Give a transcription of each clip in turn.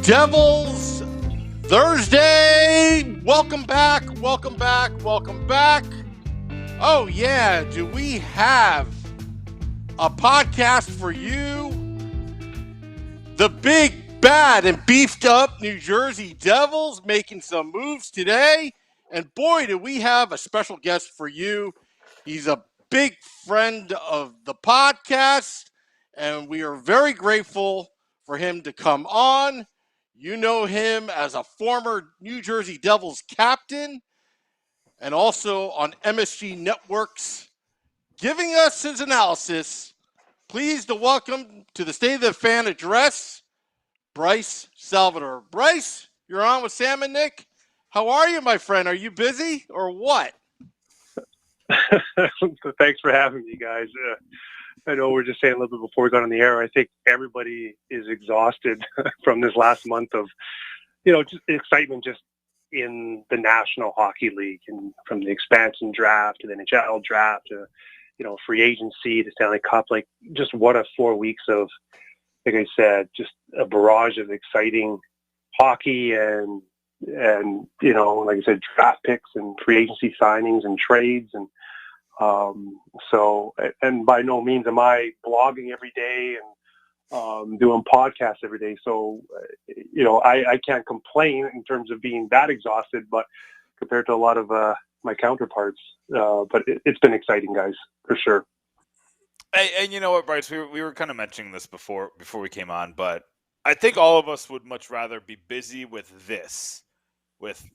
Devils Thursday. Welcome back. Oh yeah, do we have a podcast for you? The big, bad, and beefed up New Jersey Devils making some moves today. And boy, do we have a special guest for you. He's a big friend of the podcast, and we are very grateful for him to come on. You know him as a former New Jersey Devils captain and also on MSG Networks, giving us his analysis. Pleased to welcome to the State of the Fan address, Bryce Salvador. Bryce, you're on with Sam and Nick. How are you, my friend? Are you busy or what? Thanks for having me, guys. I know we're just saying a little bit before we got on the air. I think everybody is exhausted from this last month of, just excitement just in the National Hockey League, and from the expansion draft to the NHL draft to, free agency to Stanley Cup. Like, just what a 4 weeks of, like I said, just a barrage of exciting hockey and like I said, draft picks and free agency signings and trades. And and by no means am I blogging every day and doing podcasts every day. So, I can't complain in terms of being that exhausted, but compared to a lot of my counterparts, but it's been exciting, guys, for sure. And you know what, Bryce, we were kind of mentioning this before we came on, but I think all of us would much rather be busy with this, with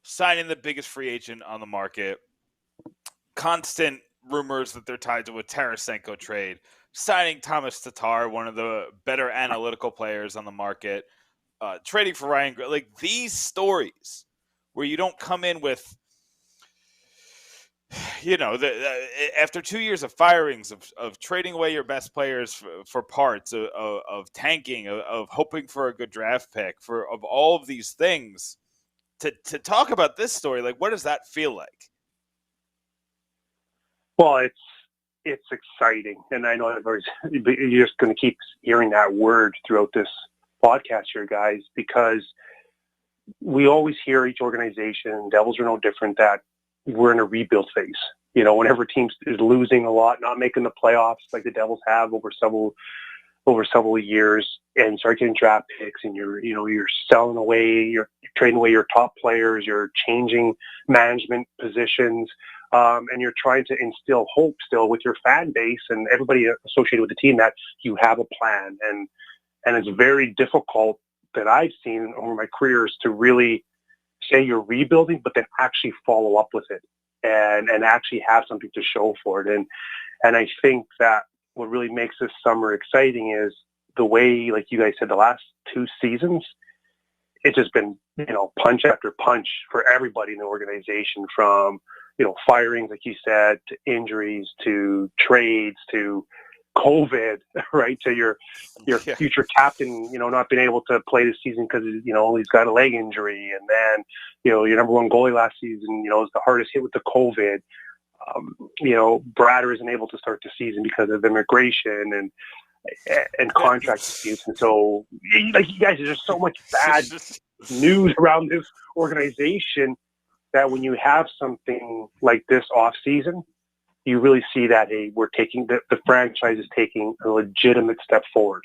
signing the biggest free agent on the market, constant rumors that they're tied to a Tarasenko trade, signing Tomas Tatar, one of the better analytical players on the market, trading for Ryan Gray. Like, these stories where you don't come in with, after 2 years of firings, of trading away your best players for parts, of tanking, of hoping for a good draft pick, of all of these things, to talk about this story, like, what does that feel like? Well, it's exciting, and I know you're just going to keep hearing that word throughout this podcast here, guys, because we always hear each organization, Devils are no different, that we're in a rebuild phase. Whenever a team is losing a lot, not making the playoffs like the Devils have over several years, and start getting draft picks, and you're selling away, you're trading away your top players, you're changing management positions, and you're trying to instill hope still with your fan base and everybody associated with the team that you have a plan. And it's very difficult, that I've seen over my careers, to really say you're rebuilding, but then actually follow up with it and actually have something to show for it. And I think that what really makes this summer exciting is the way, like you guys said, the last 2 seasons, it's just been, punch after punch for everybody in the organization, from, firings, like you said, to injuries, to trades, to COVID, right? To your future captain, not being able to play this season because, he's got a leg injury. And then, your number one goalie last season, is the hardest hit with the COVID. Bratter isn't able to start the season because of immigration and contract disputes. And so, like, you guys, there's so much bad news around this organization that when you have something like this off season, you really see that, hey, we're taking the franchise is taking a legitimate step forward.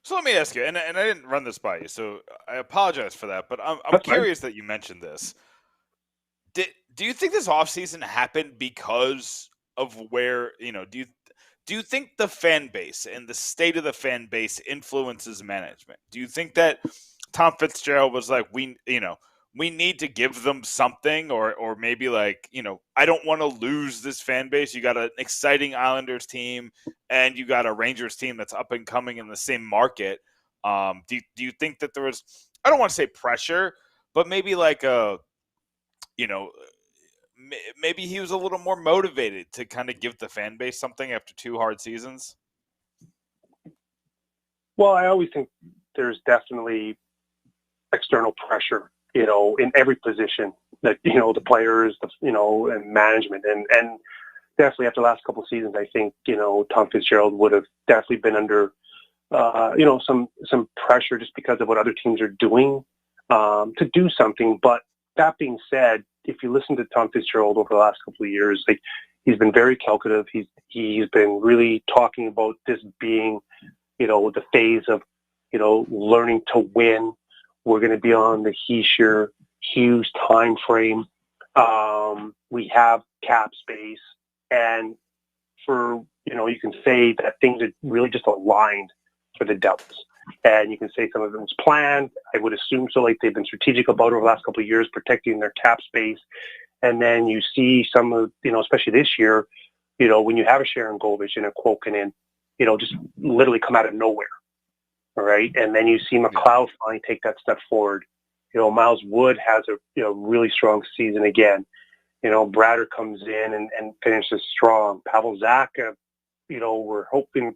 So let me ask you, and I didn't run this by you, so I apologize for that, but I'm curious that you mentioned this. Do you think this offseason happened because of where, do you think the fan base and the state of the fan base influences management? Do you think that Tom Fitzgerald was like, we need to give them something, or maybe like, I don't want to lose this fan base. You got an exciting Islanders team and you got a Rangers team that's up and coming in the same market. Do you think that there was, I don't want to say pressure, but maybe like maybe he was a little more motivated to kind of give the fan base something after 2 hard seasons? Well, I always think there's definitely external pressure, in every position, that, the players, and management. And definitely after the last couple of seasons, I think, Tom Fitzgerald would have definitely been under some pressure just because of what other teams are doing to do something. But that being said, if you listen to Tom Fitzgerald over the last couple of years, like, he's been very calculative. He's been really talking about this being, the phase of, learning to win. We're going to be on the huge time frame. We have cap space, and you can say that things are really just aligned for the Devils. And you can say some of it was planned. I would assume so. Like, they've been strategic about it over the last couple of years, protecting their cap space. And then you see some of, especially this year, when you have a Sharon Govich and a Kuokkanen, just literally come out of nowhere. All right. And then you see McLeod finally take that step forward. Miles Wood has a really strong season again. Brader comes in and finishes strong. Pavel Zacha, we're hoping,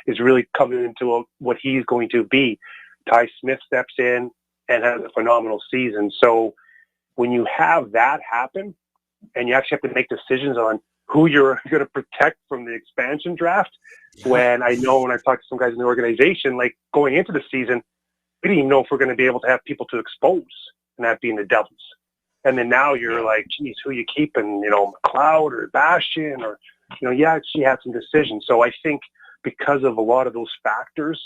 is really coming into what he's going to be. Ty Smith steps in and has a phenomenal season. So when you have that happen, and you actually have to make decisions on who you're going to protect from the expansion draft, when I talked to some guys in the organization, like, going into the season, we didn't even know if we're going to be able to have people to expose, and that being the Devils. And then now you're like, geez, who you keeping? McLeod or Bastian, or, she had some decisions. So I think because of a lot of those factors,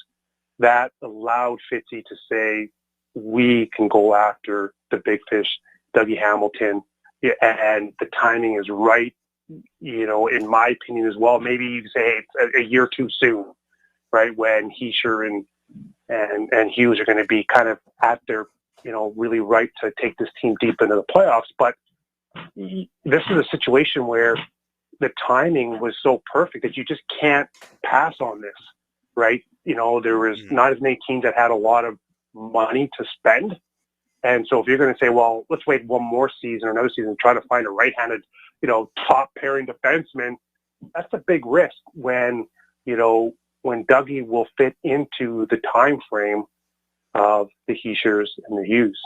that allowed Fitzy to say, we can go after the big fish, Dougie Hamilton, and the timing is right, in my opinion as well. Maybe you say, hey, it's a year too soon, right, when Heischer and Hughes are going to be kind of at their, really right to take this team deep into the playoffs. But this is a situation where the timing was so perfect that you just can't pass on this, right? There was not as many teams that had a lot of money to spend. And so if you're going to say, well, let's wait one more season or another season and try to find a right-handed, top pairing defenseman, that's a big risk when Dougie will fit into the time frame of the Heischers and the Hughes.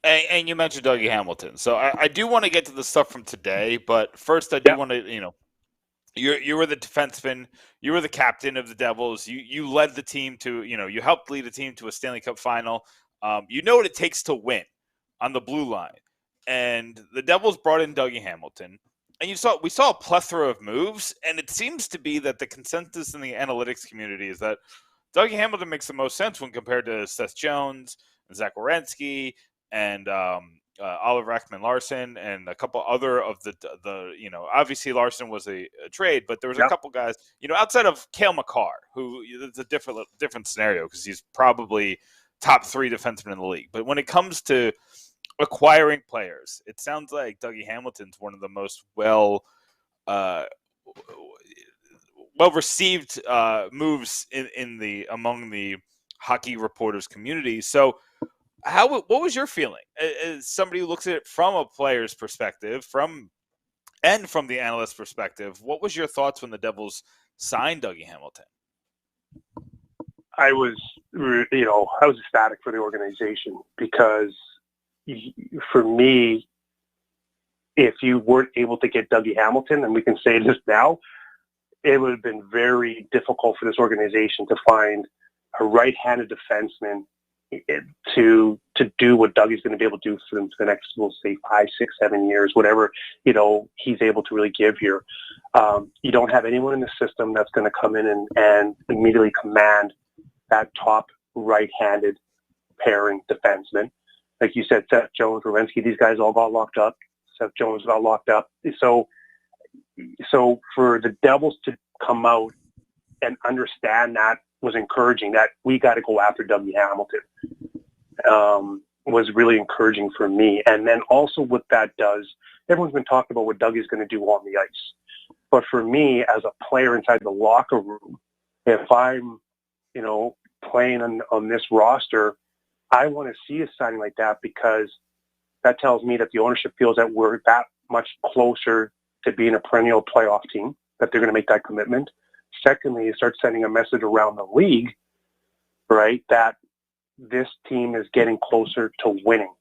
And you mentioned Dougie Hamilton. So I do want to get to the stuff from today, but first I do want to, you were the defenseman, you were the captain of the Devils, you led the team to, you helped lead a team to a Stanley Cup final. You know what it takes to win on the blue line. And the Devils brought in Dougie Hamilton. And we saw a plethora of moves, and it seems to be that the consensus in the analytics community is that Dougie Hamilton makes the most sense when compared to Seth Jones and Zach Werenski and Oliver Ekman-Larsson and a couple other of the obviously Larsson was a trade, but there was a couple guys, outside of Cale Makar, who it's a different scenario because he's probably top 3 defenseman in the league. But when it comes to acquiring players, it sounds like Dougie Hamilton's one of the most well received moves among the hockey reporters community. So what was your feeling as somebody who looks at it from a player's perspective, from the analyst perspective? What was your thoughts when the Devils signed Dougie Hamilton? I was ecstatic for the organization because for me, if you weren't able to get Dougie Hamilton, and we can say this now, it would have been very difficult for this organization to find a right-handed defenseman to do what Dougie's going to be able to do for them for the next, we'll say, 5, 6, 7 years, whatever, he's able to really give here. You don't have anyone in the system that's going to come in and immediately command that top right-handed pairing defenseman. Like you said, Seth Jones, Werenski, these guys all got locked up. Seth Jones got locked up. So for the Devils to come out and understand that was encouraging, that we got to go after Dougie Hamilton, was really encouraging for me. And then also what that does, everyone's been talking about what Dougie's going to do on the ice. But for me, as a player inside the locker room, if I'm, playing on this roster, I want to see a signing like that because that tells me that the ownership feels that we're that much closer to being a perennial playoff team, that they're going to make that commitment. Secondly, you start sending a message around the league, right, that this team is getting closer to winning.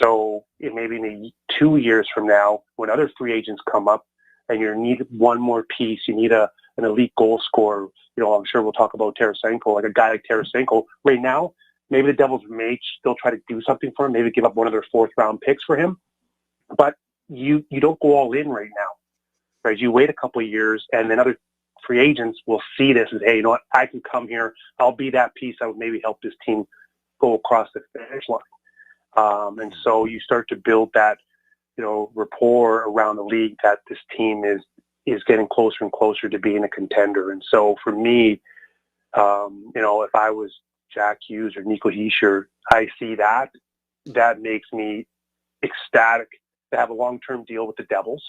So it maybe in 2 years from now, when other free agents come up and you need one more piece, you need a an elite goal scorer. I'm sure we'll talk about Tarasenko, like a guy like Tarasenko. Right now, maybe the Devils may still try to do something for him, maybe give up one of their 4th-round picks for him. But you don't go all in right now, right? You wait a couple of years, and then other free agents will see this as, hey, you know what, I can come here. I'll be that piece that would maybe help this team go across the finish line. And so you start to build that, rapport around the league that this team is getting closer and closer to being a contender. And so for me, if I was Jack Hughes or Nico Hischier, I see that makes me ecstatic to have a long-term deal with the Devils,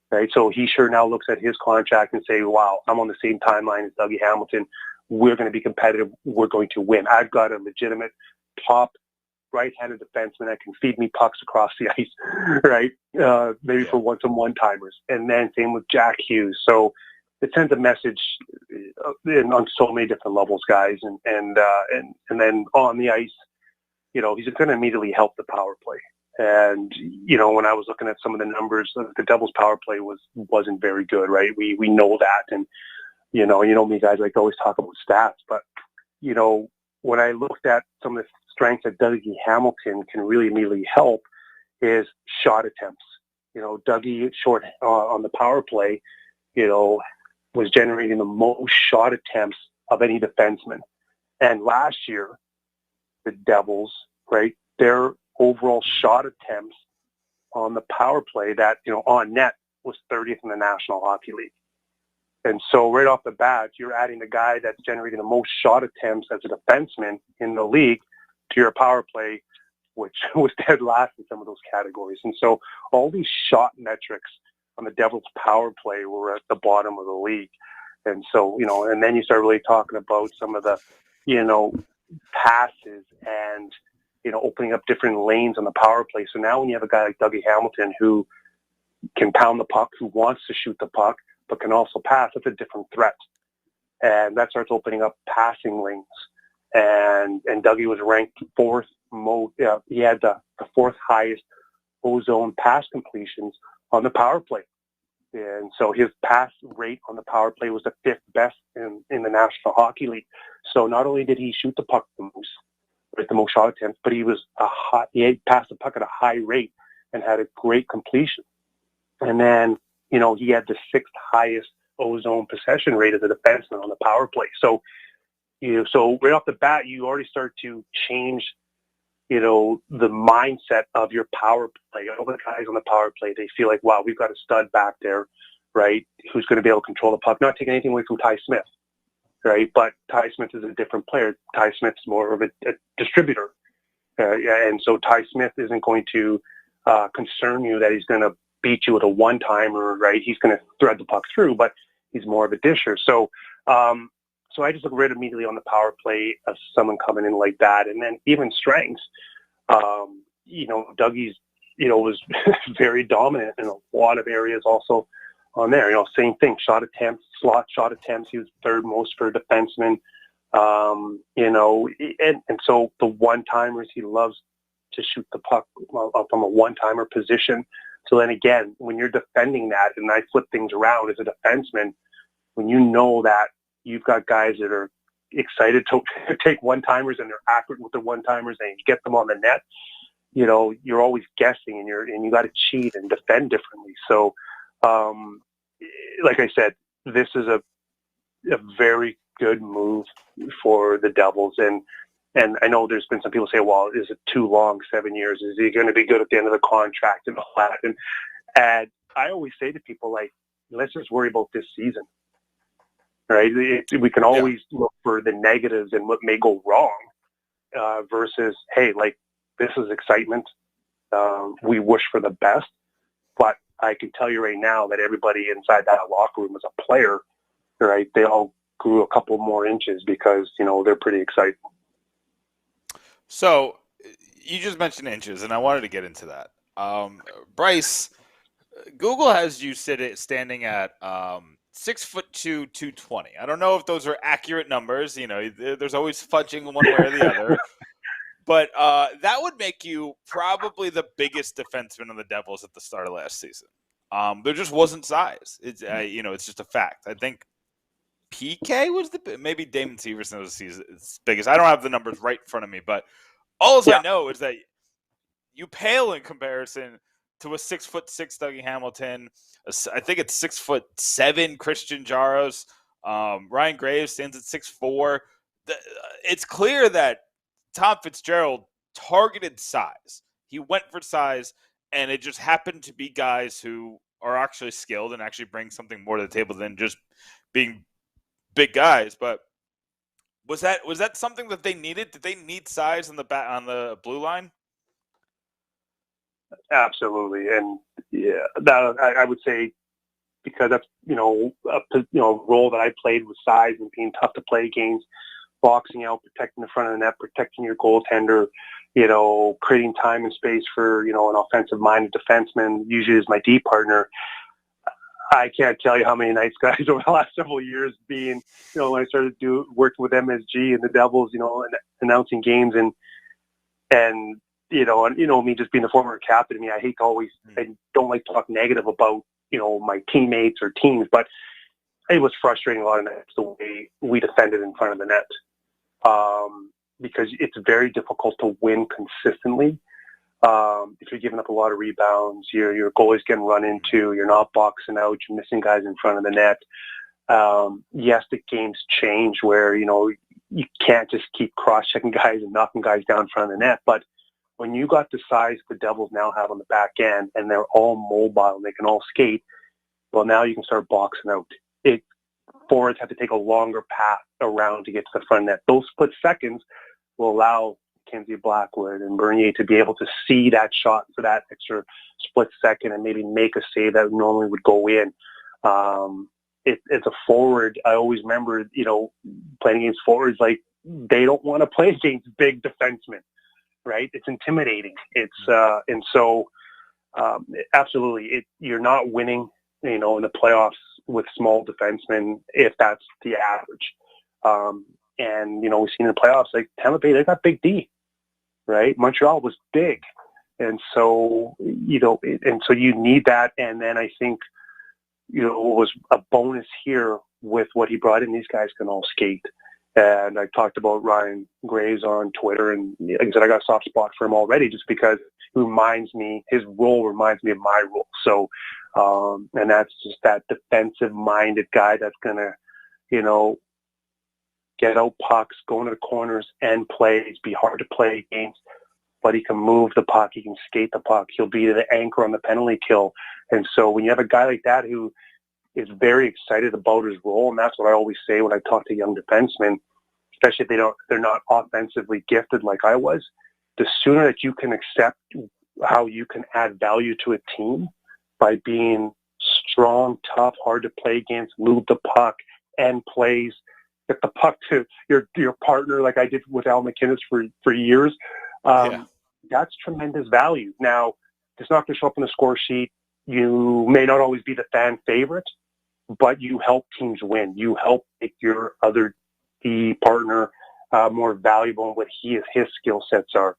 right? So Hischier now looks at his contract and say, wow, I'm on the same timeline as Dougie Hamilton. We're going to be competitive. We're going to win. I've got a legitimate top right-handed defenseman that can feed me pucks across the ice, right? Maybe for some one-timers. And then same with Jack Hughes. So it sends a message on so many different levels, guys. And then on the ice, he's going to immediately help the power play. And, when I was looking at some of the numbers, the Devils power play wasn't very good, right? We know that. And, me guys like to always talk about stats, but, when I looked at some of the strengths that Dougie Hamilton can really immediately help is shot attempts. Dougie short on the power play, was generating the most shot attempts of any defenseman. And last year, the Devils, right, their overall shot attempts on the power play that, on net was 30th in the National Hockey League. And so right off the bat, you're adding a guy that's generating the most shot attempts as a defenseman in the league to your power play, which was dead last in some of those categories. And so all these shot metrics on the Devils power play were at the bottom of the league. And so, and then you start really talking about some of the, passes and, opening up different lanes on the power play. So now when you have a guy like Dougie Hamilton who can pound the puck, who wants to shoot the puck, but can also pass, that's a different threat. And that starts opening up passing lanes. And Dougie was ranked 4th most, he had the 4th highest ozone pass completions on the power play. And so his pass rate on the power play was the 5th best in the National Hockey League. So not only did he shoot the puck the most, with the most shot attempts, but he had passed the puck at a high rate and had a great completion. And then, he had the 6th highest ozone possession rate as a defenseman on the power play. So, so right off the bat, you already start to change, the mindset of your power play. All the guys on the power play, they feel like, wow, we've got a stud back there, right, who's going to be able to control the puck, not taking anything away from Ty Smith, right? But Ty Smith is a different player. Ty Smith's more of a distributor. And so Ty Smith isn't going to concern you that he's going to beat you with a one-timer, right? He's going to thread the puck through, but he's more of a disher. So so I just look right immediately on the power play of someone coming in like that. And then even strengths, Dougie's, was very dominant in a lot of areas also on there. Same thing, slot shot attempts, he was 3rd most for a defenseman. And so the one-timers, he loves to shoot the puck from a one-timer position. So then again, when you're defending that, and I flip things around as a defenseman, when you know that you've got guys that are excited to take one-timers and they're accurate with the one-timers and you get them on the net, you're always guessing and you got to cheat and defend differently. So, like I said, this is a very good move for the Devils. And I know there's been some people say, well, is it too long, 7 years? Is he going to be good at the end of the contract and all that? And I always say to people, like, let's just worry about this season, right? We can always look for the negatives and what may go wrong versus, hey, like, this is excitement. We wish for the best. But I can tell you right now that everybody inside that locker room as a player, right, they all grew a couple more inches because, they're pretty excited. So you just mentioned inches, and I wanted to get into that. Bryce, Google has you standing at 6'2", 220. I don't know if those are accurate numbers. There's always fudging one way or the other. But that would make you probably the biggest defenseman on the Devils at the start of last season. There just wasn't size. It's it's just a fact. I think PK was maybe Damon Severson was his biggest. I don't have the numbers right in front of me, but all I know is that you pale in comparison to a 6'6" Dougie Hamilton. I think it's 6'7" Christian Jaros. Ryan Graves stands at 6'4". It's clear that Tom Fitzgerald targeted size. He went for size, and it just happened to be guys who are actually skilled and actually bring something more to the table than just being big guys. But was that something that they needed? Did they need size on the blue line? Absolutely, and that I would say, because that's a role that I played with size and being tough to play against, boxing out, protecting the front of the net, protecting your goaltender, creating time and space for an offensive-minded defenseman, usually as my D partner. I can't tell you how many nights, guys, over the last several years, being when I started working with MSG and the Devils, announcing games and me just being the former captain. I mean, I don't like to talk negative about, my teammates or teams, but it was frustrating a lot of nights the way we defended in front of the net. Because it's very difficult to win consistently. If you're giving up a lot of rebounds, your goalie's getting run into, you're not boxing out, you're missing guys in front of the net. Yes, the games change where, you can't just keep cross-checking guys and knocking guys down in front of the net, but when you got the size the Devils now have on the back end and they're all mobile and they can all skate, well, now you can start boxing out. Forwards have to take a longer path around to get to the front net. Those split seconds will allow Mackenzie Blackwood and Bernier to be able to see that shot for that extra split second and maybe make a save that normally would go in. It's a forward. I always remember, playing against forwards, like they don't want to play against big defensemen. Right? It's intimidating. Absolutely, you're not winning, in the playoffs with small defensemen if that's the average. We've seen in the playoffs, like Tampa Bay, they got big D, right? Montreal was big. And so, you need that. And then I think, it was a bonus here with what he brought in. These guys can all skate. And I talked about Ryan Graves on Twitter, and like I said, I got a soft spot for him already just because his role reminds me of my role. So, and that's just that defensive-minded guy that's going to, get out pucks, go into the corners, and plays, be hard to play against, but he can move the puck, he can skate the puck, he'll be the anchor on the penalty kill. And so when you have a guy like that who is very excited about his role, and that's what I always say when I talk to young defensemen, especially if they're not offensively gifted like I was, the sooner that you can accept how you can add value to a team by being strong, tough, hard to play against, move the puck, end plays, get the puck to your partner like I did with Al McInnes for years, that's tremendous value. Now, it's not going to show up on the score sheet. You may not always be the fan favorite, but you help teams win. You help make your other D partner more valuable in what his skill sets are.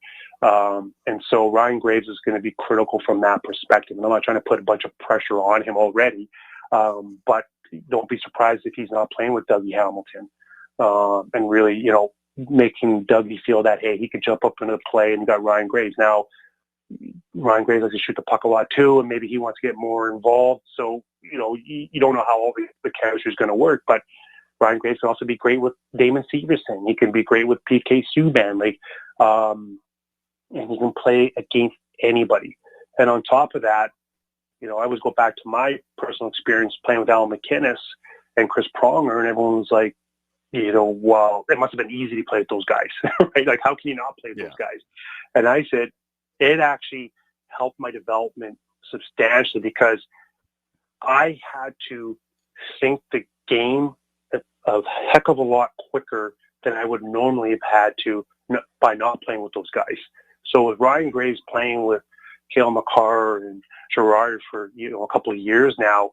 And so Ryan Graves is going to be critical from that perspective. And I'm not trying to put a bunch of pressure on him already, but don't be surprised if he's not playing with Dougie Hamilton and really, making Dougie feel that, hey, he could jump up into the play, and you got Ryan Graves. Now, Ryan Graves likes to shoot the puck a lot too, and maybe he wants to get more involved. So, you don't know how all the chemistry is going to work, but Ryan Graves can also be great with Damon Severson. He can be great with PK Subban, and he can play against anybody. And on top of that, I always go back to my personal experience playing with Al McInnes and Chris Pronger, and everyone was like, well, it must have been easy to play with those guys, right? Like, how can you not play with those guys? And I said, it actually helped my development substantially because I had to think the game a heck of a lot quicker than I would normally have had to by not playing with those guys. So with Ryan Graves playing with Cale Makar and Gerard for a couple of years now,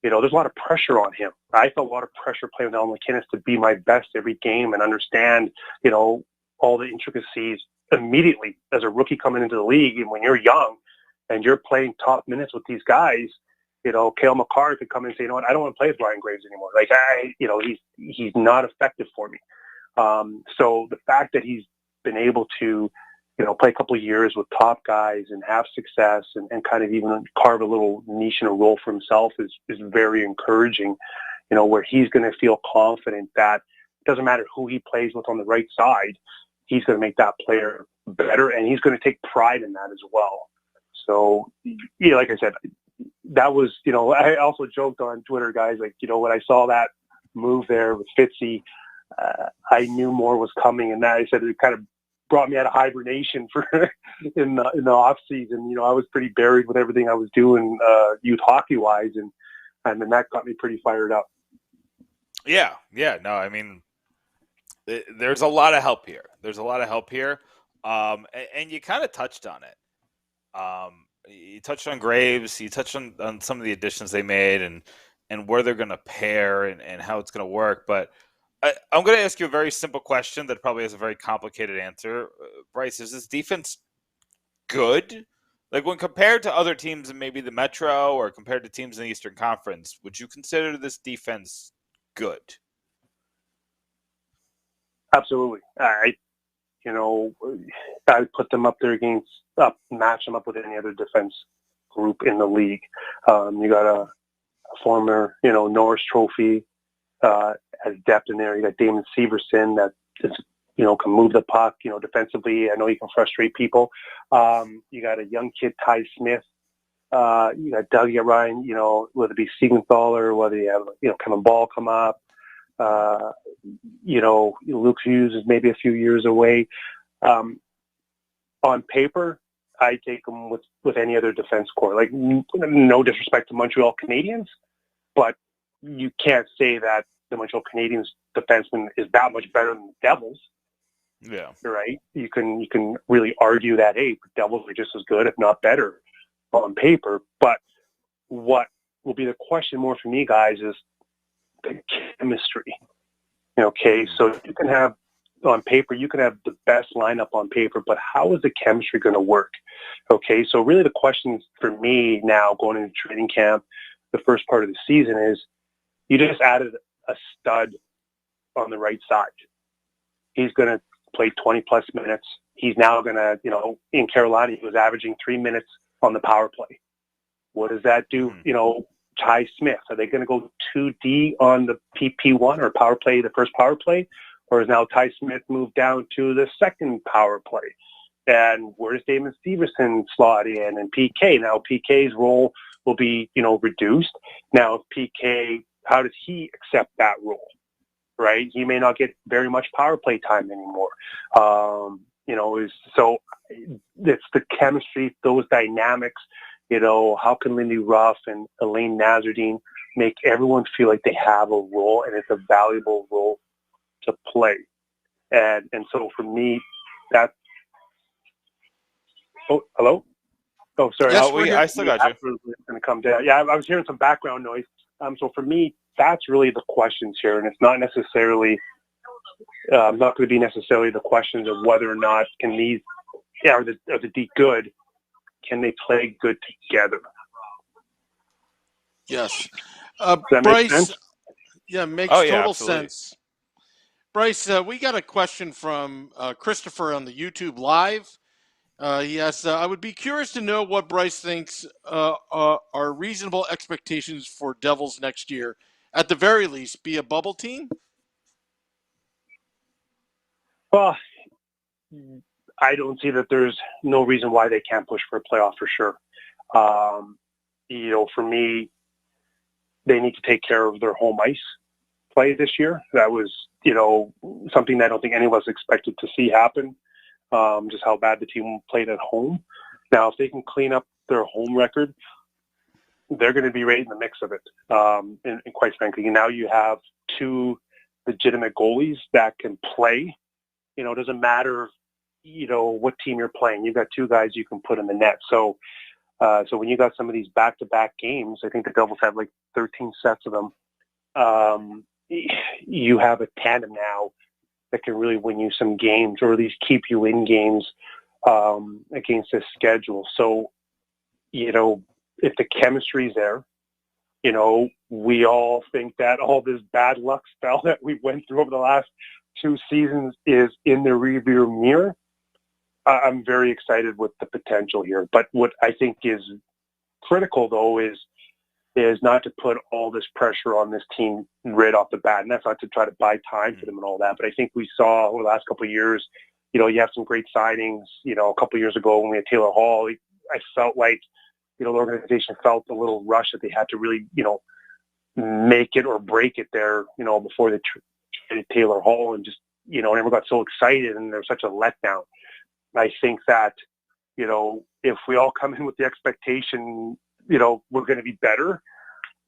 there's a lot of pressure on him. I felt a lot of pressure playing with Al McInnes to be my best every game and understand, all the intricacies immediately as a rookie coming into the league. And when you're young and you're playing top minutes with these guys, Cale McCarr could come in and say, you know what, I don't want to play with Ryan Graves anymore. Like, he's not effective for me. So the fact that he's been able to, play a couple of years with top guys and have success and kind of even carve a little niche and a role for himself is very encouraging, where he's going to feel confident that it doesn't matter who he plays with on the right side, he's going to make that player better, and he's going to take pride in that as well. So, like I said, that was, I also joked on Twitter, guys, like, when I saw that move there with Fitzy, I knew more was coming, and that I said it kind of brought me out of hibernation for in the off season. I was pretty buried with everything I was doing youth hockey wise, and then that got me pretty fired up. Yeah. No, I mean, there's a lot of help here. And you kind of touched on it. You touched on Graves. You touched on some of the additions they made and where they're going to pair and how it's going to work. But I'm going to ask you a very simple question that probably has a very complicated answer. Bryce, is this defense good? Like, when compared to other teams in maybe the Metro or compared to teams in the Eastern Conference, would you consider this defense good? Absolutely. I put them up there match them up with any other defense group in the league. You got a former, Norris Trophy has depth in there. You got Damon Severson that just, can move the puck, defensively. I know he can frustrate people. You got a young kid, Ty Smith. You got Dougie Ryan, whether it be Siegenthaler, whether you have, Kevin Ball come up. Luke Hughes is maybe a few years away. On paper, I take them with any other defense core. Like, no disrespect to Montreal Canadiens, but you can't say that the Montreal Canadiens defenseman is that much better than the Devils. Yeah. Right? You can really argue that, hey, the Devils are just as good, if not better, on paper. But what will be the question more for me, guys, is the chemistry. Okay, so you can have on paper, you can have the best lineup on paper, but how is the chemistry going to work? Okay, so really the questions for me now going into training camp, the first part of the season is, you just added a stud on the right side. He's going to play 20 plus minutes. He's now going to, in Carolina, he was averaging 3 minutes on the power play. What does that do? Ty Smith, are they going to go 2D on the PP1 or power play, the first power play? Or is now Ty Smith moved down to the second power play? And where does Damon Severson slot in? And PK, now PK's role will be, reduced. Now, PK, how does he accept that role? Right? He may not get very much power play time anymore. So it's the chemistry, those dynamics. How can Lindy Ruff and Elaine Nazardine make everyone feel like they have a role and it's a valuable role to play? And so for me, that. Oh, hello? Oh, sorry. Yes, I still got you. It's going to come down. Yeah, I was hearing some background noise. So for me, that's really the questions here, and it's not necessarily not going to be necessarily the questions of whether or not can these are the D good. Can they play good together? Yes. Does that make Bryce, sense? yeah, makes total absolutely. sense. Bryce, we got a question from Christopher on the YouTube Live. He asks, I would be curious to know what Bryce thinks are reasonable expectations for Devils next year. At the very least, be a bubble team? Well, I don't see that there's no reason why they can't push for a playoff for sure. For me, they need to take care of their home ice play this year. That was, something that I don't think any of us expected to see happen, just how bad the team played at home. Now, if they can clean up their home record, they're going to be right in the mix of it. And quite frankly, now you have two legitimate goalies that can play. It doesn't matter what team you're playing. You've got two guys you can put in the net. So when you got some of these back-to-back games, I think the Devils have like 13 sets of them. You have a tandem now that can really win you some games, or at least keep you in games against this schedule. So, if the chemistry is there, we all think that all this bad luck spell that we went through over the last 2 seasons is in the rearview mirror. I'm very excited with the potential here. But what I think is critical, though, is not to put all this pressure on this team right off the bat. And that's not to try to buy time for them and all that. But I think we saw over the last couple of years, you have some great signings. A couple of years ago when we had Taylor Hall, I felt like, the organization felt a little rush that they had to really, make it or break it there, before they traded Taylor Hall, and just, everyone got so excited and there's such a letdown. I think that, if we all come in with the expectation, we're going to be better,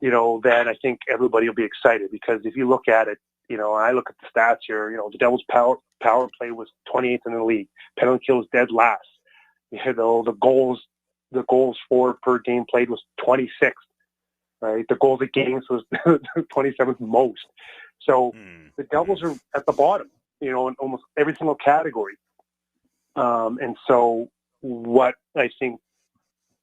then I think everybody will be excited, because if you look at it, I look at the stats here, the Devils power play was 28th in the league. Penalty kill was dead last. The goals for per game played was 26th, right? The goals against was 27th most. So the Devils are at the bottom, in almost every single category. And so what I think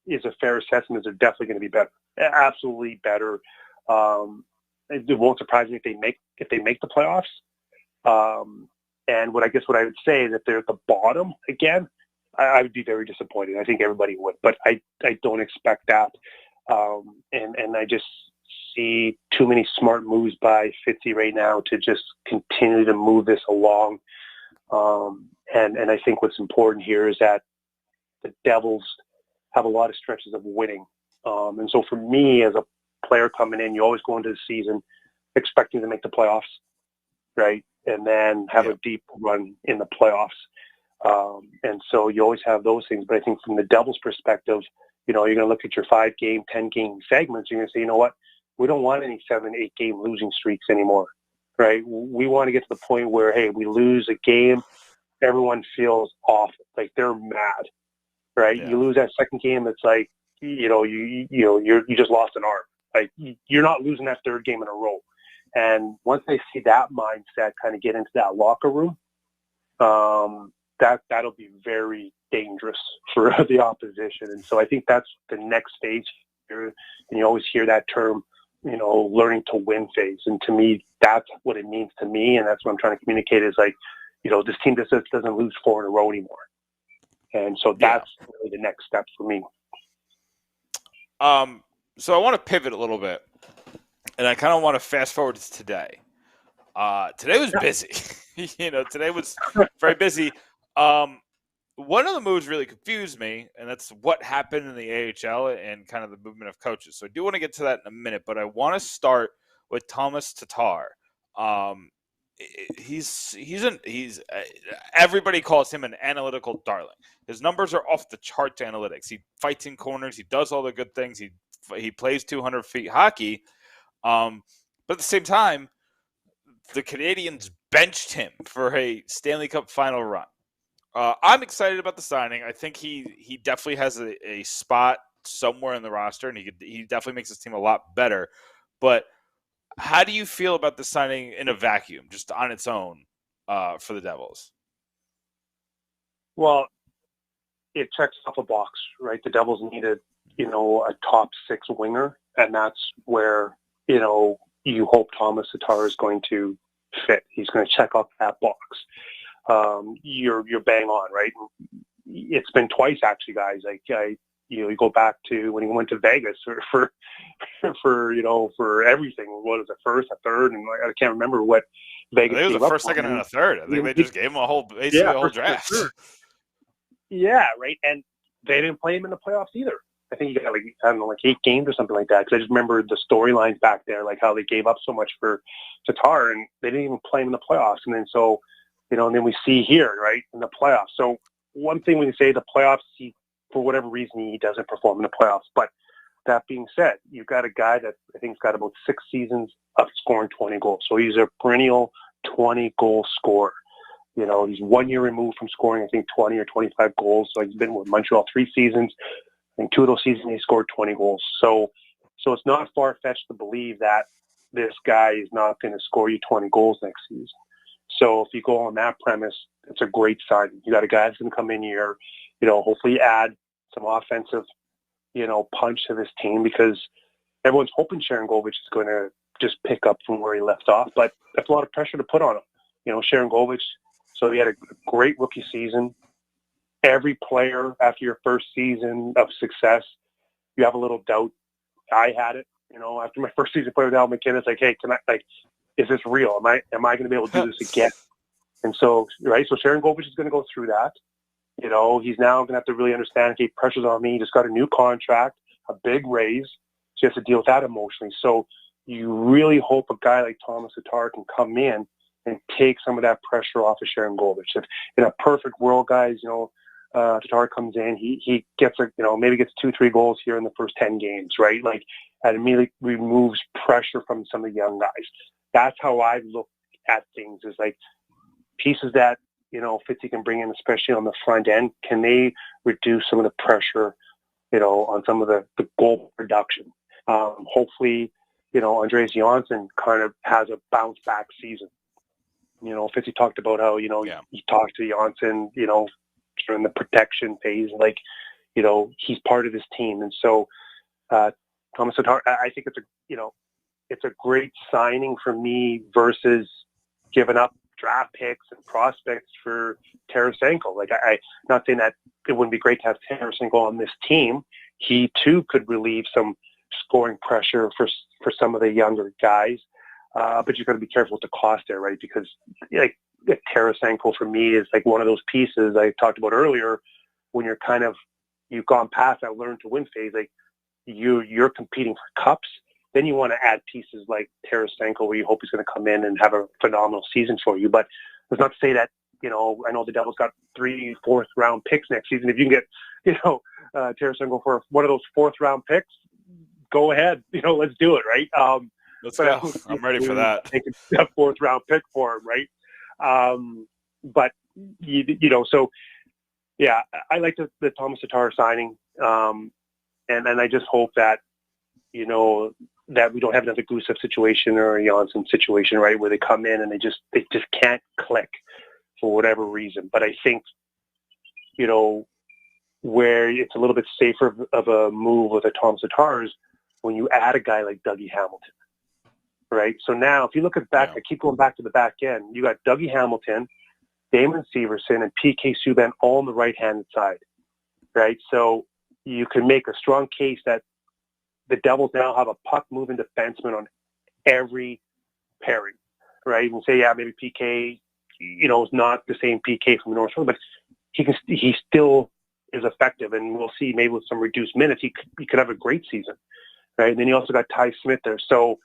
is a fair assessment is they're definitely going to be better, absolutely better. It won't surprise me if they make the playoffs. And what I would say is if they're at the bottom again, I would be very disappointed. I think everybody would, but I don't expect that. And I just see too many smart moves by Fitzy right now to just continue to move this along. And I think what's important here is that the Devils have a lot of stretches of winning. And so for me as a player coming in, you always go into the season expecting to make the playoffs, right? And then have a deep run in the playoffs. And so you always have those things. But I think from the Devils' perspective, you're going to look at your 5-game, 10-game segments. You're going to say, you know what? We don't want any 7, 8-game losing streaks anymore, right? We want to get to the point where, hey, we lose a game, everyone feels awful, like they're mad, right? Yeah. You lose that second game, it's like, you just lost an arm. Like you're not losing that third game in a row. And once they see that mindset kind of get into that locker room, that'll be very dangerous for the opposition. And so I think that's the next phase here. And you always hear that term, learning to win phase. And to me, that's what it means to me. And that's what I'm trying to communicate is like, this team just doesn't lose 4 in a row anymore. And so that's really the next step for me. So I want to pivot a little bit, and I kind of want to fast forward to today. Today was busy. Today was very busy. One of the moves really confused me, and that's what happened in the AHL and kind of the movement of coaches. So I do want to get to that in a minute, but I want to start with Tomas Tatar. He's everybody calls him an analytical darling. His numbers are off the charts analytics. He fights in corners. He does all the good things. He plays 200 feet hockey. But at the same time, the Canadians benched him for a Stanley Cup final run. I'm excited about the signing. I think he definitely has a spot somewhere in the roster, and he definitely makes his team a lot better. But how do you feel about the signing in a vacuum, just on its own, for the Devils? Well, it checks off a box, right? The Devils needed, a top 6 winger, and that's where, you hope Tomas Tatar is going to fit. He's going to check off that box. You're bang on, right? It's been twice actually, guys. Like you go back to when he went to Vegas for everything. What was it, first, a third, and I can't remember what Vegas. I think it was a first, second, and a third. I think they just gave him a whole draft. Yeah, right. And they didn't play him in the playoffs either. I think he got like 8 games or something like that. Because I just remember the storylines back there, like how they gave up so much for Tatar, and they didn't even play him in the playoffs. And then so, and then we see here, right, in the playoffs. So one thing we can say, the playoffs, for whatever reason, he doesn't perform in the playoffs. But that being said, you've got a guy that I think's got about 6 seasons of scoring 20 goals. So he's a perennial 20-goal scorer. He's 1 year removed from scoring, I think, 20 or 25 goals. So he's been with Montreal 3 seasons. I think 2 of those seasons he scored 20 goals. So it's not far-fetched to believe that this guy is not going to score you 20 goals next season. So if you go on that premise, it's a great sign. You got a guy that's going to come in here, hopefully add some offensive, punch to this team, because everyone's hoping Sharangovich is going to just pick up from where he left off, but that's a lot of pressure to put on him. Sharangovich, so he had a great rookie season. Every player after your first season of success, you have a little doubt. I had it, after my first season playing with Al McKinnon, it's like, hey, is this real? Am I going to be able to do this again? And so, right, so Sharangovich is going to go through that. He's now going to have to really understand, okay, pressure's on me. He just got a new contract, a big raise. So you have to deal with that emotionally. So you really hope a guy like Tomas Tatar can come in and take some of that pressure off of Sharangovich. If in a perfect world, guys, Tatar comes in, he gets maybe gets 2-3 goals here in the first 10 games, right? Like, that immediately removes pressure from some of the young guys. That's how I look at things, is like pieces that, Fitzy can bring in, especially on the front end. Can they reduce some of the pressure, on some of the goal production? Hopefully, Andreas Janssen kind of has a bounce back season. Fitzy talked about how, he talked to Janssen, during the protection phase, like, he's part of this team. And so, Tomas Tatar, I think it's a great signing for me versus giving up draft picks and prospects for Tarasenko. Like, I'm not saying that it wouldn't be great to have Tarasenko on this team. He too could relieve some scoring pressure for some of the younger guys. But you've got to be careful with the cost there, right? Because like Tarasenko for me is like one of those pieces I talked about earlier, when you've gone past that learn to win phase, like you're competing for cups. Then you want to add pieces like Tarasenko, where you hope he's going to come in and have a phenomenal season for you. But that's not to say that, I know the Devils got 3 4th-round picks next season. If you can get, Tarasenko for one of those 4th-round picks, go ahead. Let's do it, right? Let's go. I'm ready for that. Take a 4th-round pick for him, right? But, so, yeah, I like the Tomas Tatar signing. And I just hope that, that we don't have another Gusev situation or a Janssen situation, right, where they come in and they just can't click for whatever reason. But I think, where it's a little bit safer of a move with a Tomas Tatar is when you add a guy like Dougie Hamilton, right? So now, if you look at I keep going back to the back end. You got Dougie Hamilton, Damon Severson, and PK Subban all on the right-hand side, right? So you can make a strong case that the Devils now have a puck-moving defenseman on every pairing, right? You can say, yeah, maybe PK, is not the same PK from the North Shore, but he still is effective, and we'll see maybe with some reduced minutes, he could have a great season, right? And then you also got Ty Smith there. So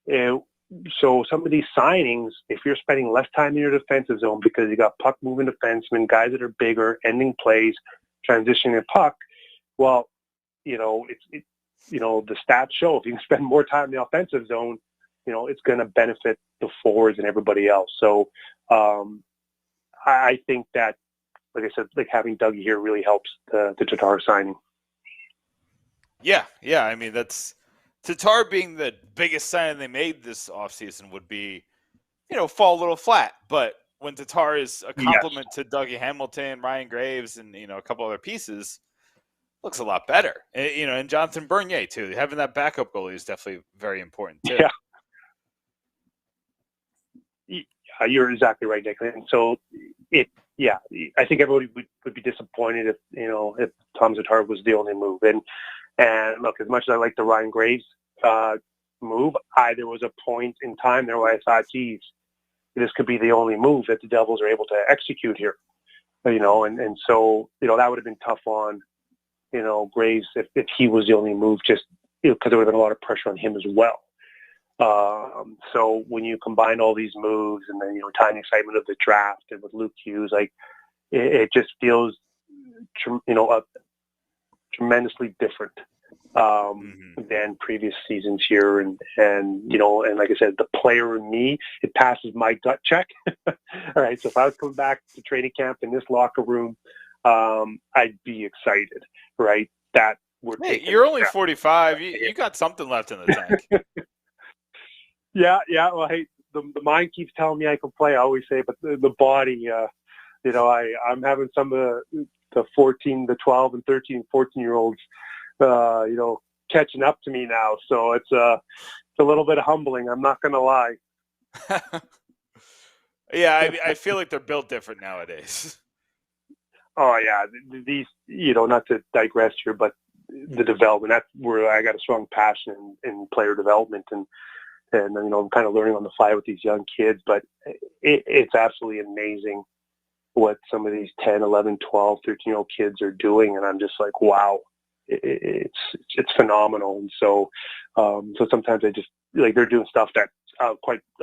some of these signings, if you're spending less time in your defensive zone because you got puck-moving defensemen, guys that are bigger, ending plays, transitioning the puck, well, the stats show if you can spend more time in the offensive zone, it's going to benefit the forwards and everybody else. So I think that, like I said, like having Dougie here really helps the Tatar signing. Yeah. I mean, that's Tatar being the biggest signing they made this offseason would be, fall a little flat. But when Tatar is a compliment to Dougie Hamilton, Ryan Graves, and, a couple other pieces, looks a lot better. And Jonathan Bernier, too. Having that backup goalie is definitely very important, too. Yeah, you're exactly right, Nick. And so, I think everybody would be disappointed if Tomas Tatar was the only move. And look, as much as I like the Ryan Graves move, there was a point in time there where I thought, geez, this could be the only move that the Devils are able to execute here. And so, that would have been tough on, Graves if he was the only move, just because there would have been a lot of pressure on him as well. So when you combine all these moves and then, time excitement of the draft and with Luke Hughes, like it just feels, tremendously different than previous seasons here. And like I said, the player in me, it passes my gut check. All right. So if I was coming back to training camp in this locker room, I'd be excited, right? That we're taking. You're only 45. You got something left in the tank. Yeah. Well, hey, the mind keeps telling me I can play, I always say, but the body, I'm having some of the 14, the 12 and 13, 14-year-olds, catching up to me now. So it's a little bit humbling. I'm not going to lie. Yeah, I feel like they're built different nowadays. Oh yeah, these, not to digress here, but the development, that's where I got a strong passion in player development, and I'm kind of learning on the fly with these young kids, but it's absolutely amazing what some of these 10, 11, 12, 13-year-old kids are doing, and I'm just like, wow, it's phenomenal. And so sometimes I just, like, they're doing stuff that I'll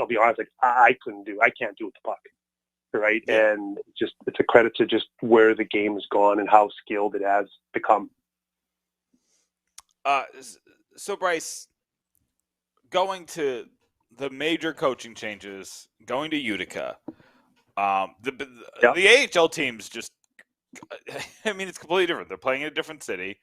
be honest, like, I couldn't do. I can't do with the puck. Right. Yeah. And it's a credit to just where the game has gone and how skilled it has become. So Bryce, going to the major coaching changes, going to Utica, the AHL teams just, I mean, it's completely different. They're playing in a different city.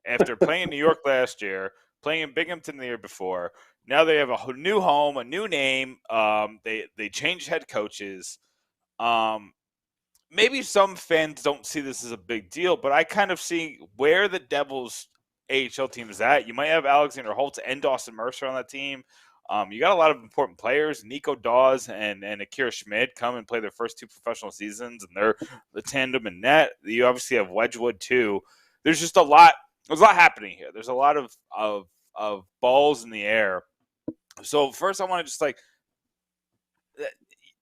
After playing in New York last year, playing in Binghamton the year before, now they have a new home, a new name. They changed head coaches. Maybe some fans don't see this as a big deal, but I kind of see where the Devils AHL team is at. You might have Alexander Holtz and Dawson Mercer on that team. You got a lot of important players. Nico Dawes and Akira Schmid come and play their first 2 professional seasons, and they're the tandem in net. You obviously have Wedgwood too. There's just a lot. There's a lot happening here. There's a lot of balls in the air. So first, I want to just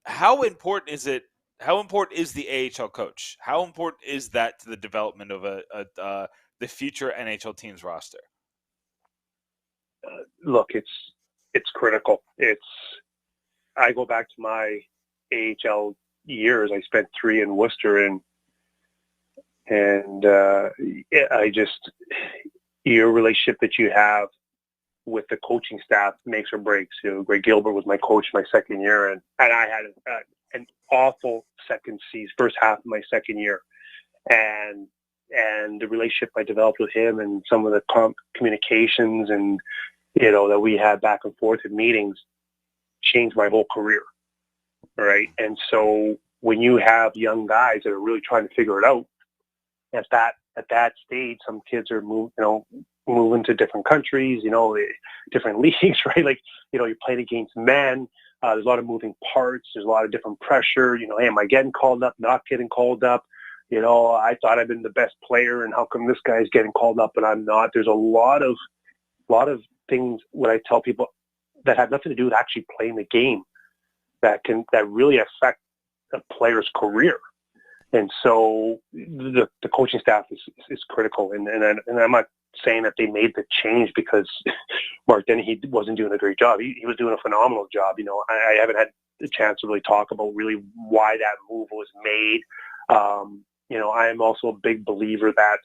how important is it? How important is the AHL coach? How important is that to the development of the future NHL team's roster? Look, it's critical. I go back to my AHL years. I spent 3 in Worcester, and your relationship that you have with the coaching staff makes or breaks. Greg Gilbert was my coach my second year, and I had an awful first half of my second year, and the relationship I developed with him and some of the communications and that we had back and forth in meetings changed my whole career. Right. And so when you have young guys that are really trying to figure it out, at that stage, some kids are moving to different countries, different leagues, right? Like, you're playing against men. There's a lot of moving parts. There's a lot of different pressure. Hey, am I getting called up? Not getting called up? I thought I've been the best player, and how come this guy's getting called up and I'm not? There's a lot of things when I tell people that have nothing to do with actually playing the game that really affect a player's career. And so the coaching staff is critical. And I'm not saying that they made the change because Mark Dennehy wasn't doing a great job. He was doing a phenomenal job. I haven't had the chance to really talk about really why that move was made. I am also a big believer that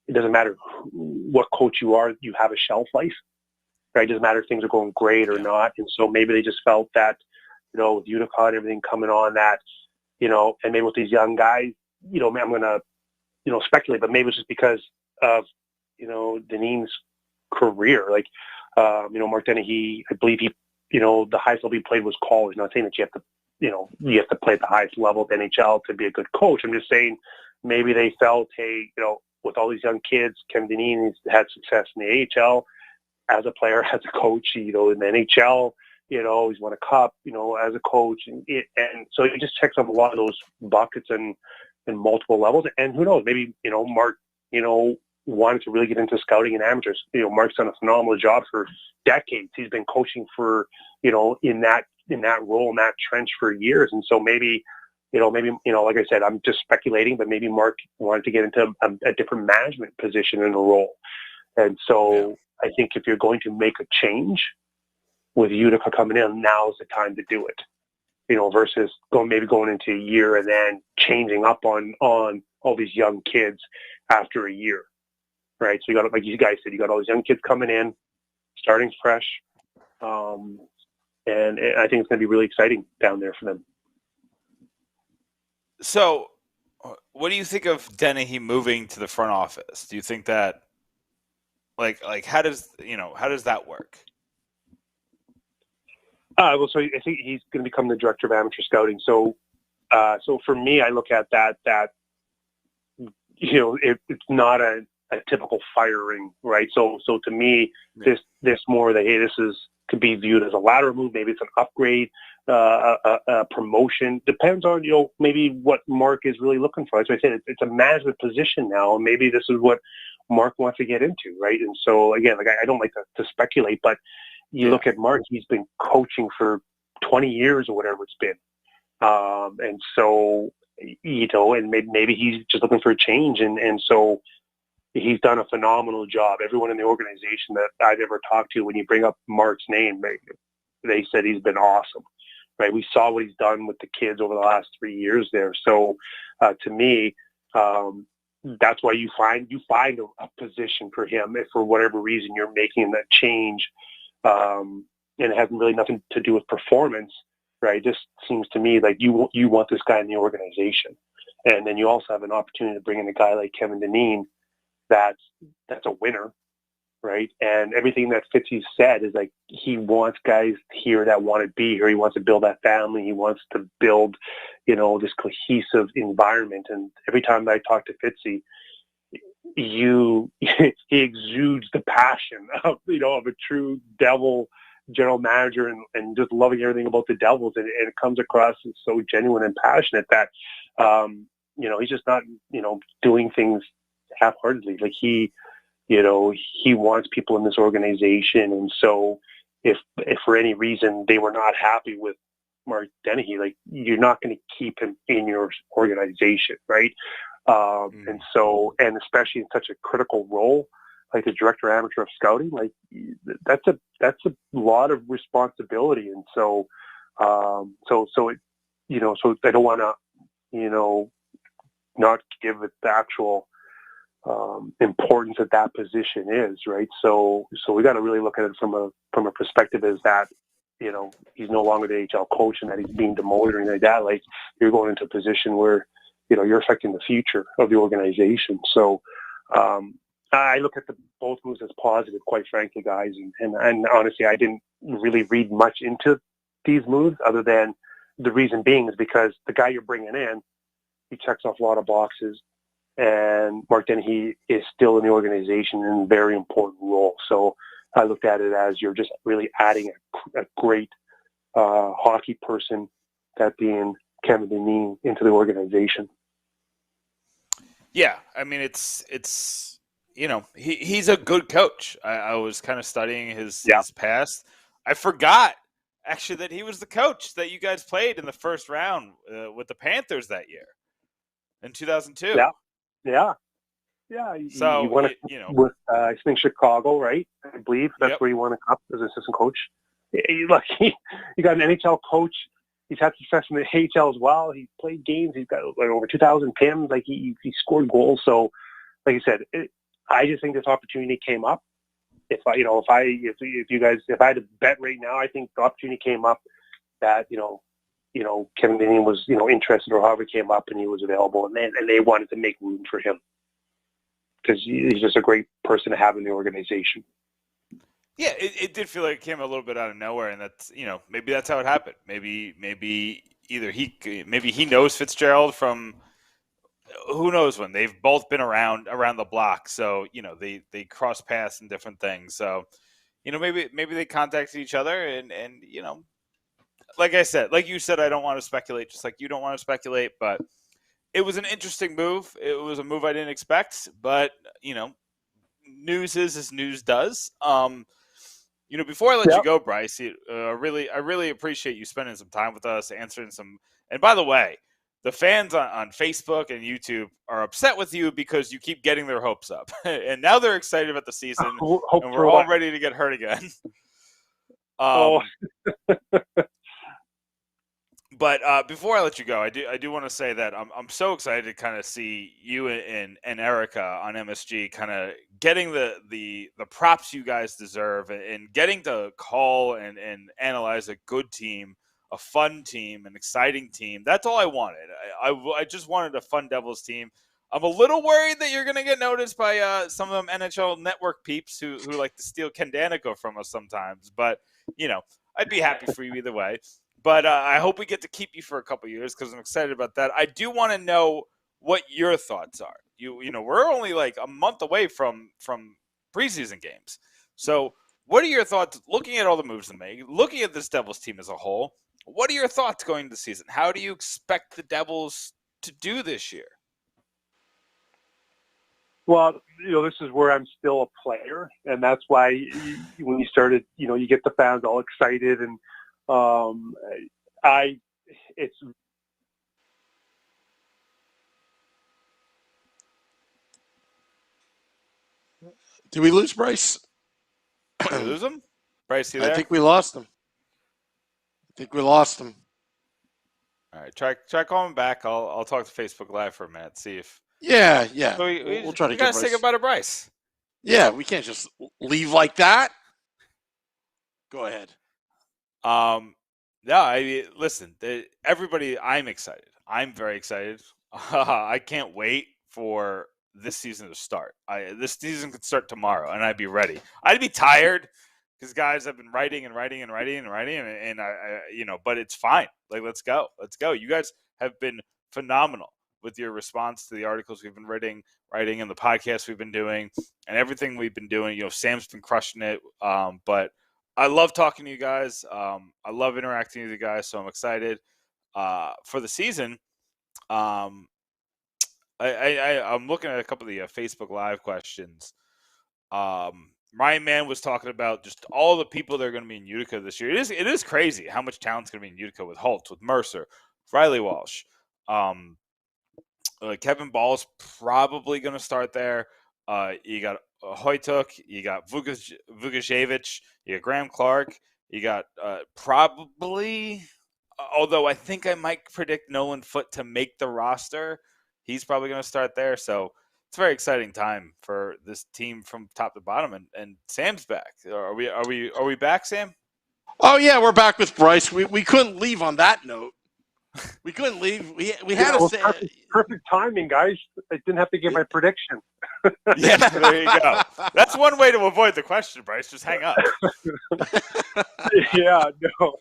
it doesn't matter what coach you are, you have a shelf life, right? It doesn't matter if things are going great or not. And so maybe they just felt that, with Utica and everything coming on, that, and maybe with these young guys, I'm going to, speculate, but maybe it's just because of, Dineen's career. Like, Mark Dennehy, I believe the highest level he played was college. Not saying that you have to, you have to play at the highest level of the NHL to be a good coach. I'm just saying maybe they felt, hey, with all these young kids, Ken Dineen has had success in the AHL as a player, as a coach, in the NHL, he's won a cup, as a coach. And so he just checks off a lot of those buckets and multiple levels. And who knows, maybe, Mark, wanted to really get into scouting and amateurs. Mark's done a phenomenal job for decades. He's been coaching for, in that role, in that trench for years. And so maybe, like I said, I'm just speculating, but maybe Mark wanted to get into a different management position in a role. And so I think if you're going to make a change with Utica coming in, now's the time to do it, versus going into a year and then changing up on all these young kids after a year. Right. So you got, like you guys said, you got all these young kids coming in, starting fresh. And I think it's going to be really exciting down there for them. So what do you think of Dennehy moving to the front office? Do you think that, like how does that work? So I think he's going to become the director of amateur scouting. So for me, I look at that it's not a a typical firing, right? So to me, this more that, hey, could be viewed as a lateral move. Maybe it's an upgrade, a promotion. Depends on, maybe what Mark is really looking for. As I said, it's a management position now, and maybe this is what Mark wants to get into, right? And so again, like I don't like to speculate, but you look at Mark, he's been coaching for 20 years or whatever it's been. And so, and maybe he's just looking for a change. And so he's done a phenomenal job. Everyone in the organization that I've ever talked to, when you bring up Mark's name, they said he's been awesome, right? We saw what he's done with the kids over the last 3 years there. So to me, that's why you find a position for him if for whatever reason you're making that change, and it has really nothing to do with performance, right? It just seems to me like you want this guy in the organization, and then you also have an opportunity to bring in a guy like Kevin Dineen that's a winner, right? And everything that Fitzy said is like he wants guys here that want to be here. He wants to build that family. He wants to build, this cohesive environment. And every time I talk to Fitzy, he exudes the passion of a true Devil general manager and just loving everything about the Devils, and it comes across as so genuine and passionate that he's just not doing things half-heartedly. Like he wants people in this organization, and so if for any reason they were not happy with Mark Dennehy, like you're not going to keep him in your organization, right? And so, and especially in such a critical role like the director amateur of scouting, like that's a lot of responsibility. And so so I don't want to not give it the actual importance that position is, right? So we got to really look at it from a perspective is that he's no longer the HL coach and that he's being demoted or anything like that. Like you're going into a position where you're affecting the future of the organization. So I look at both moves as positive, quite frankly, guys. And honestly, I didn't really read much into these moves other than the reason being is because the guy you're bringing in, he checks off a lot of boxes. And Mark Dennehy is still in the organization in a very important role. So I looked at it as you're just really adding a great hockey person, that being Kevin Dineen, into the organization. Yeah, I mean, it's he's a good coach. I was kind of studying his past. I forgot actually that he was the coach that you guys played in the first round with the Panthers that year in 2002. Yeah. So he won with I think Chicago, right? I believe that's where he won a cup as an assistant coach. He got an NHL coach. He's had success in the AHL as well. He's played games. He's got like over 2,000 PIMs. Like he scored goals. So, like I said, I just think this opportunity came up. If I had to bet right now, I think the opportunity came up that Kevin Dineen was interested, or however it came up, and he was available, and they wanted to make room for him because he's just a great person to have in the organization. Yeah, it did feel like it came a little bit out of nowhere, and that's maybe that's how it happened. Maybe either he knows Fitzgerald from who knows when. They've both been around the block, so they cross paths and different things. So maybe they contacted each other, and like I said, like you said, I don't want to speculate, just like you don't want to speculate, but it was an interesting move. It was a move I didn't expect, but news is as news does. Before I let you go, Bryce, I really appreciate you spending some time with us, answering some. And by the way, the fans on Facebook and YouTube are upset with you because you keep getting their hopes up, and now they're excited about the season, and we're all ready to get hurt again. But before I let you go, I do want to say that I'm so excited to kind of see you and Erica on MSG kind of getting the props you guys deserve and getting to call and analyze a good team, a fun team, an exciting team. That's all I wanted. I just wanted a fun Devils team. I'm a little worried that you're going to get noticed by some of them NHL Network peeps who like to steal Ken Danica from us sometimes. But, I'd be happy for you either way. But I hope we get to keep you for a couple years because I'm excited about that. I do want to know what your thoughts are. You know, we're only like a month away from preseason games. So what are your thoughts looking at all the moves they made, looking at this Devils team as a whole? What are your thoughts going into the season? How do you expect the Devils to do this year? Well, this is where I'm still a player, and that's why when you started, you get the fans all excited, and it's. Did we lose Bryce? Did we lose him? Bryce, you there? I think we lost him. All right, try calling back. I'll talk to Facebook Live for a minute, see if. Yeah. So we'll try to get. You get gotta say goodbye to Bryce. Yeah, we can't just leave like that. Go ahead. No, listen, everybody. I'm excited. I'm very excited. I can't wait for this season to start. This season could start tomorrow, and I'd be ready. I'd be tired because guys have been writing, and but it's fine. Like, let's go. You guys have been phenomenal with your response to the articles we've been writing, and the podcast we've been doing, and everything we've been doing. Sam's been crushing it. But I love talking to you guys. I love interacting with you guys, so I'm excited for the season. I'm looking at a couple of the Facebook Live questions. Ryan Mann was talking about just all the people that are going to be in Utica this year. It is crazy how much talent's going to be in Utica with Holtz, with Mercer, Riley Walsh. Kevin Ball's probably going to start there. You got Hoytuk, you got Vukašević, you got Graham Clark, you got probably, although I think I might predict Nolan Foote to make the roster. He's probably going to start there. So it's a very exciting time for this team from top to bottom. And Sam's back. Are we back, Sam? Oh yeah, we're back with Bryce. We couldn't leave on that note. We couldn't leave. We had to say perfect timing, guys. I didn't have to give my prediction. Yeah, there you go. That's one way to avoid the question, Bryce. Just hang up. Yeah, no.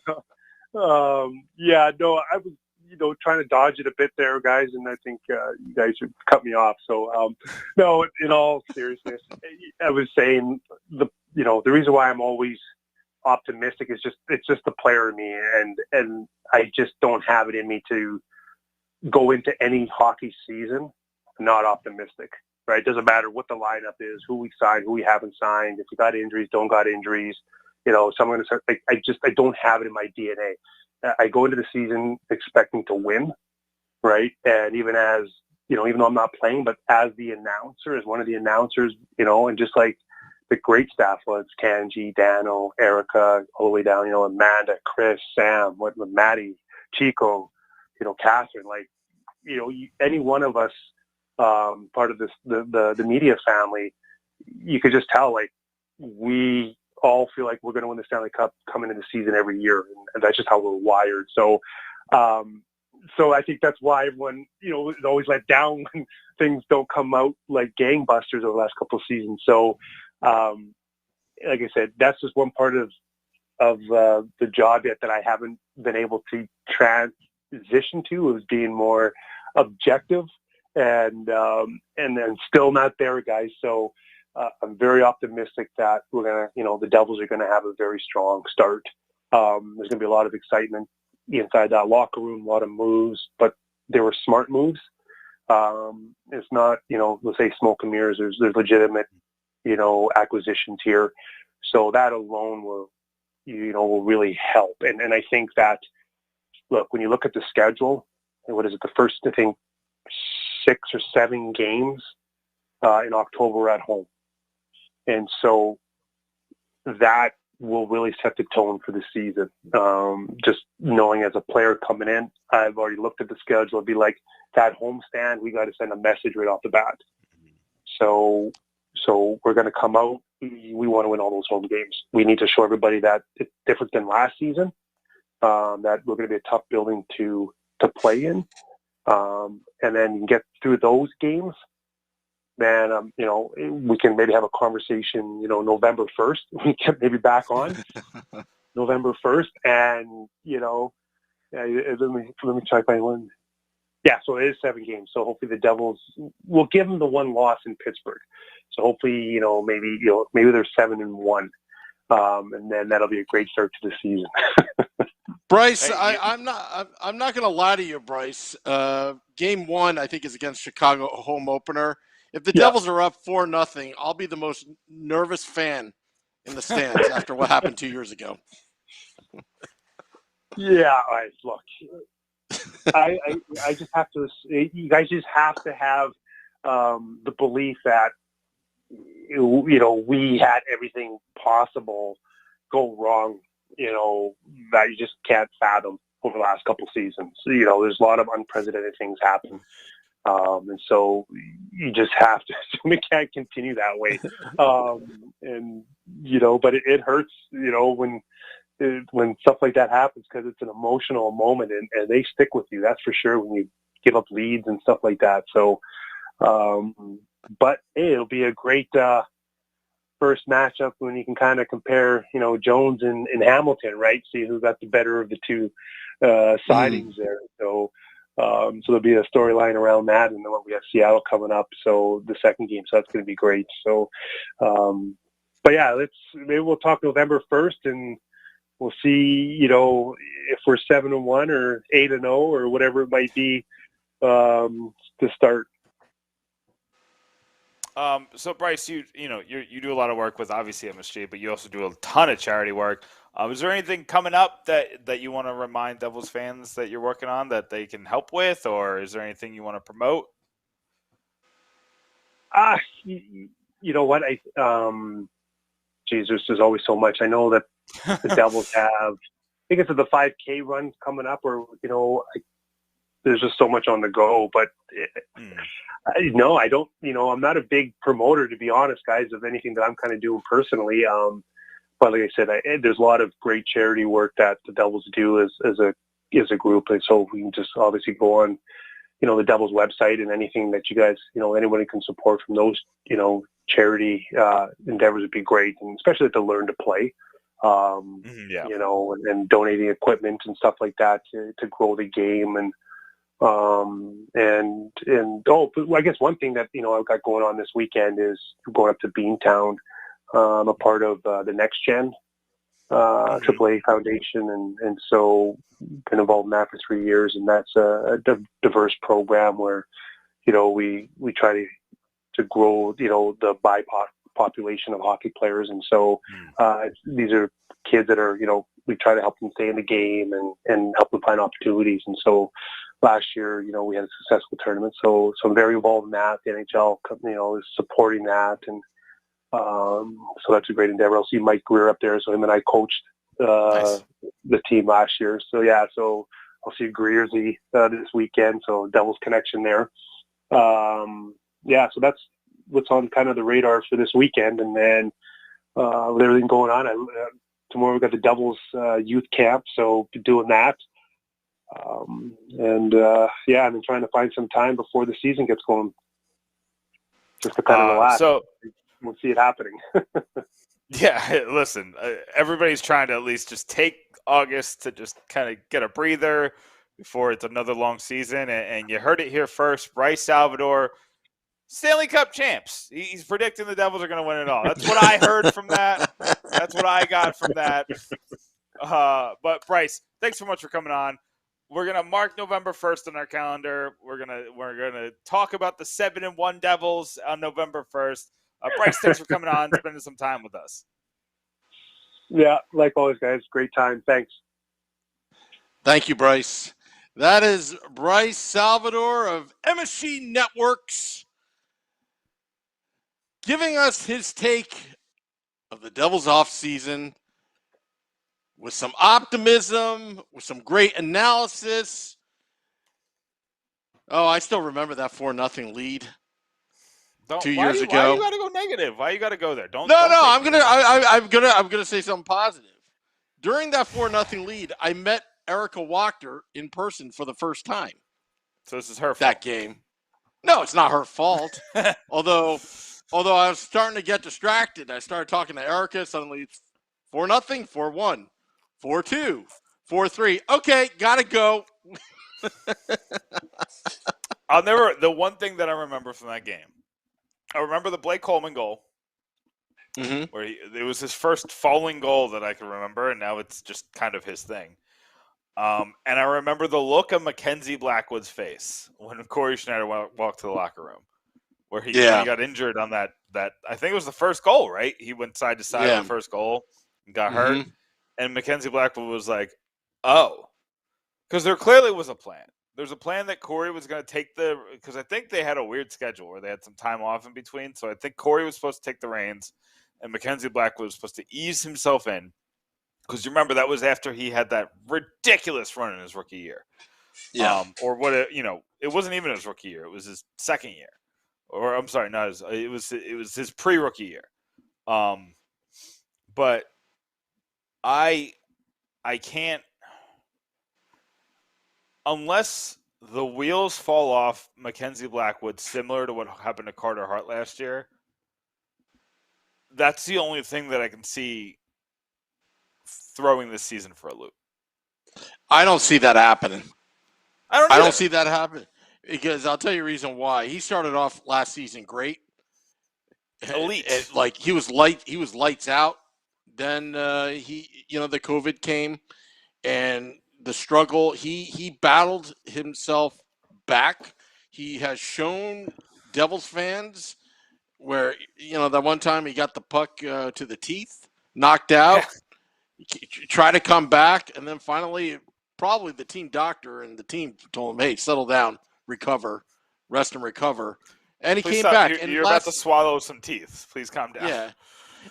I was, trying to dodge it a bit there, guys, and I think you guys should cut me off. So, no, in all seriousness, I was saying the reason why I'm always optimistic is it's just the player in me, and I just don't have it in me to go into any hockey season not optimistic, right? It doesn't matter what the lineup is, who we signed, who we haven't signed, if we got injuries, don't got injuries, so I'm going to start. I don't have it in my DNA. I go into the season expecting to win, right? And even as even though I'm not playing, but as the announcer, as one of the announcers, and just like the great staff was Kanji, Dano, Erica, all the way down, Amanda, Chris, Sam, Maddie, Chico, Catherine, any one of us, part of this, the media family, you could just tell, we all feel like we're going to win the Stanley Cup coming into the season every year. And that's just how we're wired. So I think that's why everyone, is always let down when things don't come out like gangbusters over the last couple of seasons. So, like I said, that's just one part of the job yet that I haven't been able to transition to, is being more objective, and then still not there, guys. So I'm very optimistic that we're gonna, the Devils are gonna have a very strong start. There's gonna be a lot of excitement inside that locker room, a lot of moves, but they were smart moves. It's not, let's say smoke and mirrors. There's legitimate, acquisitions here. So that alone will really help. And I think that, look, when you look at the schedule, what is it? The first, I think, 6 or 7 games in October at home. And so that will really set the tone for the season. Just knowing as a player coming in, I've already looked at the schedule. It'd be like that homestand, we got to send a message right off the bat. So we're going to come out. We want to win all those home games. We need to show everybody that it's different than last season, that we're going to be a tough building to play in. And then get through those games, then, we can maybe have a conversation, November 1st, we get maybe back on November 1st. And, let me check my one. Yeah, so it is 7 games. So hopefully the Devils will give them the one loss in Pittsburgh. So hopefully, maybe they're 7-1, and then that'll be a great start to the season. Bryce, I'm not going to lie to you, Bryce. Game 1, I think, is against Chicago, a home opener. If the Devils are up 4-0, I'll be the most nervous fan in the stands after what happened 2 years ago. Yeah, look. I just have to. You guys just have to have the belief that we had everything possible go wrong. That you just can't fathom over the last couple seasons. There's a lot of unprecedented things happen, and so you just have to. We can't continue that way, but it hurts. When stuff like that happens, because it's an emotional moment and they stick with you, that's for sure, when you give up leads and stuff like that. So, but hey, it'll be a great first matchup when you can kind of compare, Jones and Hamilton, right? See who got the better of the two sidings there. So there'll be a storyline around that, and then we have Seattle coming up, so the second game, so that's going to be great. So, but yeah, maybe we'll talk November 1st, and we'll see, if we're 7-1 or 8-0 or whatever it might be to start. So Bryce, you do a lot of work with obviously MSG, but you also do a ton of charity work. Is there anything coming up that you want to remind Devils fans that you're working on that they can help with, or is there anything you want to promote? You know what? Jesus, there's always so much. I know that the Devils have, I think it's the 5K run coming up, or, there's just so much on the go, but no, I don't, I'm not a big promoter, to be honest, guys, of anything that I'm kind of doing personally. But like I said, there's a lot of great charity work that the Devils do as a group. And so we can just obviously go on, the Devils website, and anything that you guys, anybody can support from those, charity endeavors would be great. And especially to learn to play, and donating equipment and stuff like that to grow the game. And I guess one thing that, I've got going on this weekend is going up to Beantown. I'm a part of the Next Gen AAA Foundation, and so been involved in that for 3 years, and that's a diverse program where, we try to grow, the BIPOC population of hockey players. And so these are kids that are, we try to help them stay in the game and help them find opportunities. And so last year, we had a successful tournament. So I'm very involved in that. The NHL, is supporting that. And so that's a great endeavor. I'll see Mike Greer up there. So him and I coached the team last year. So yeah, so I'll see Greer this weekend. So Devils connection there. So that's what's on kind of the radar for this weekend. And then with everything going on, tomorrow we've got the Devils youth camp, so doing that. I've been trying to find some time before the season gets going, just to kind of relax. So we'll see it happening. Yeah, listen, everybody's trying to at least just take August to just kind of get a breather before it's another long season. And you heard it here first. Bryce Salvador, Stanley Cup champs. He's predicting the Devils are going to win it all. That's what I heard from that. That's what I got from that. But Bryce, thanks so much for coming on. We're going to mark November 1st on our calendar. We're gonna talk about the 7-1 Devils on November 1st. Bryce, thanks for coming on, spending some time with us. Yeah, like always, guys. Great time. Thanks. Thank you, Bryce. That is Bryce Salvador of MSG Networks giving us his take of the Devils offseason with some optimism, with some great analysis. Oh, I still remember that 4-0 lead 2 years ago. Why you got to go negative? Why you got to go there? I'm gonna say something positive. During that 4-0 lead, I met Erica Wachter in person for the first time. So this is her fault. That game. No, it's not her fault. Although I was starting to get distracted. I started talking to Erica. Suddenly it's 4-0, 4-1, 4-2, 4-3. Okay, gotta go. The one thing that I remember from that game, I remember the Blake Coleman goal, where it was his first falling goal that I can remember, and now it's just kind of his thing. And I remember the look of Mackenzie Blackwood's face when Corey Schneider walked to the locker room, where when he got injured on that I think it was the first goal, right? He went side to side on the first goal and got hurt, and Mackenzie Blackwood was like, "Oh," because there clearly was a plan. There's a plan that Corey was going to take because I think they had a weird schedule where they had some time off in between. So I think Corey was supposed to take the reins, and Mackenzie Blackwood was supposed to ease himself in. Because you remember that was after he had that ridiculous run in his rookie year. Yeah. Or what it wasn't even his rookie year. It was his second year. Or I'm sorry, not his. It was his pre-rookie year. But I can't, unless the wheels fall off Mackenzie Blackwood, similar to what happened to Carter Hart last year. That's the only thing that I can see throwing this season for a loop. I don't see that happening. I don't see that happen because I'll tell you the reason why. He started off last season great, elite, like he was lights out. Then the COVID came, and the struggle. He battled himself back. He has shown Devils fans where that one time he got the puck to the teeth, knocked out. Yeah. Try to come back, and then finally, probably the team doctor and the team told him, "Hey, settle down, recover, rest and recover." And he came back. You're about to swallow some teeth. Please calm down. Yeah,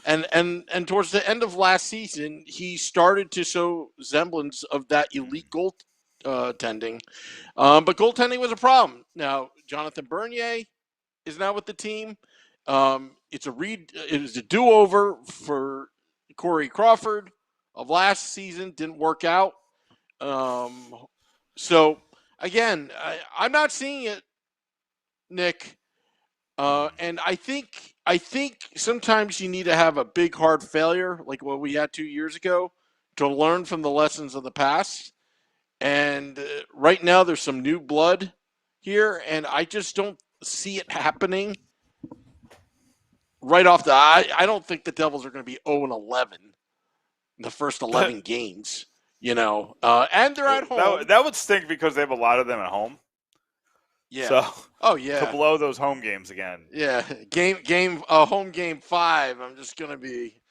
and towards the end of last season, he started to show semblance of that elite goaltending, but goaltending was a problem. Now, Jonathan Bernier is now with the team. It is a do-over for Corey Crawford of last season. Didn't work out. So again, I'm not seeing it, Nick. And I think sometimes you need to have a big hard failure like what we had 2 years ago to learn from the lessons of the past. And right now there's some new blood here, and I just don't see it happening right off the. I don't think the Devils are going to be 0-11 in the first 11 games. And they're at home. That would stink because they have a lot of them at home. Yeah. So, to blow those home games again. Yeah. Home game 5. I'm just going to be.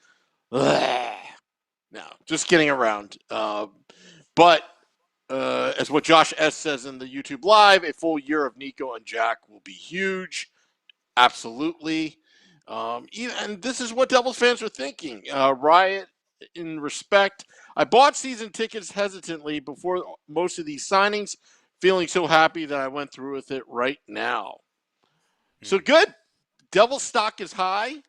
No, just kidding around. But as what Josh S. says in the YouTube Live, a full year of Nico and Jack will be huge. Absolutely. And this is what Devils fans are thinking. Riot in respect. I bought season tickets hesitantly before most of these signings, feeling so happy that I went through with it right now. So good. Devils stock is high.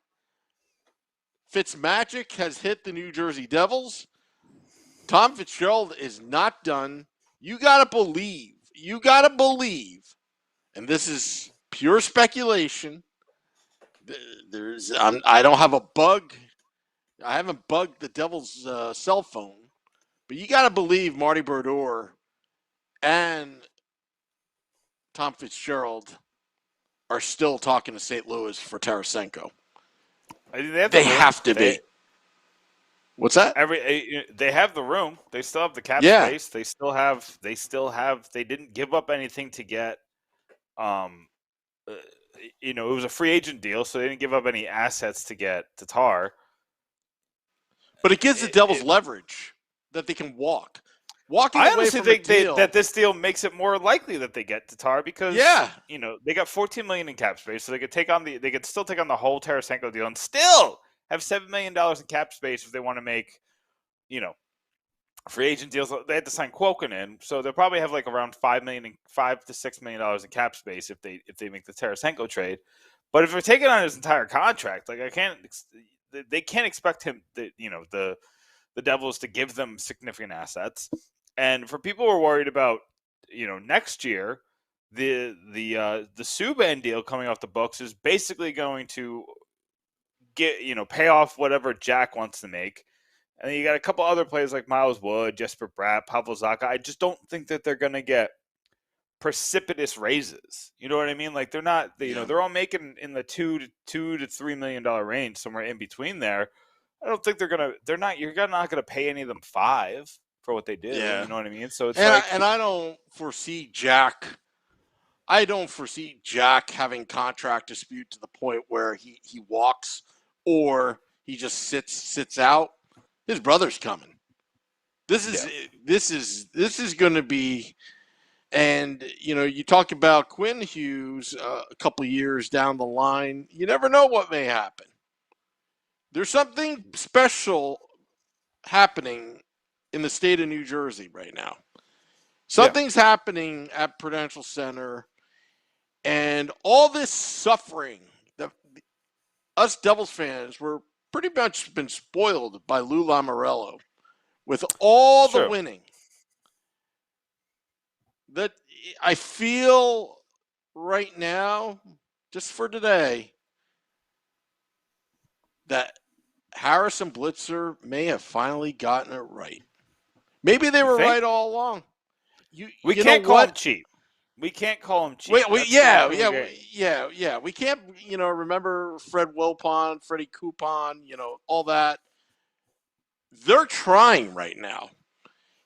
Fitzmagic has hit the New Jersey Devils. Tom Fitzgerald is not done. You got to believe. And this is pure speculation. I don't have a bug. I haven't bugged the Devils' cell phone, but you got to believe Marty Brodeur and Tom Fitzgerald are still talking to St. Louis for Tarasenko. They have to be. What's that? They have the room. They still have the cap space. They still have. They didn't give up anything to get. It was a free agent deal, so they didn't give up any assets to get Tatar. But it gives the Devils leverage that they can walk. I honestly think that this deal makes it more likely that they get Tatar because they got $14 million in cap space, so they could still take on the whole Tarasenko deal and still have $7 million in cap space if they want to make, free agent deals. They had to sign Quoken in, so they'll probably have like around $5 to $6 million in cap space if they make the Tarasenko trade. But if they're taking on his entire contract, like they can't expect him, the Devils to give them significant assets. And for people who are worried about, next year, the Subban deal coming off the books is basically going to pay off whatever Jack wants to make. And then you got a couple other players like Miles Wood, Jesper Bratt, Pavel Zacha. I just don't think that they're going to get precipitous raises. You know what I mean? Like they're not, they're all making in the $2 to $3 million range, somewhere in between there. I don't think you're not gonna pay any of them $5 for what they do. Yeah. You know what I mean? So it's I don't foresee Jack. I don't foresee Jack having contract dispute to the point where he walks or he just sits out. His brother's coming. This is going to be, and you talk about Quinn Hughes a couple years down the line. You never know what may happen. There's something special happening in the state of New Jersey right now. Something's happening at Prudential Center, and all this suffering that us Devils fans were pretty much been spoiled by Lou Lamoriello with all the winning. That I feel right now, just for today, that Harris and Blitzer may have finally gotten it right. Maybe they were right all along. We can't call them cheap. We can't call them cheap. We can't, remember Fred Wilpon, Freddie Coupon, all that. They're trying right now.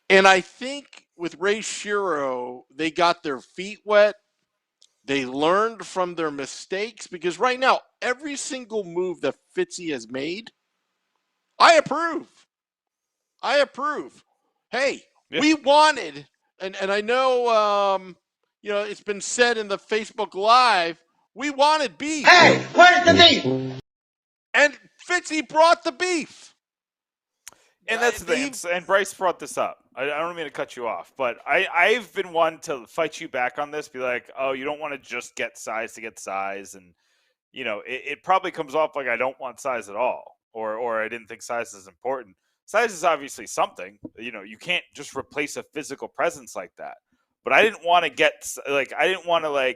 And I think with Ray Shero, they got their feet wet. They learned from their mistakes because right now, every single move that Fitzy has made, I approve. Hey, we wanted, and I know, it's been said in the Facebook Live, we wanted beef. Hey, where's the beef? And Fitzy brought the beef. And that's the thing. And Bryce brought this up. I don't mean to cut you off, but I've been one to fight you back on this. Be like, oh, you don't want to just get size to get size, and it probably comes off like I don't want size at all, or I didn't think size is important. Size is obviously something. You can't just replace a physical presence like that. But I didn't want to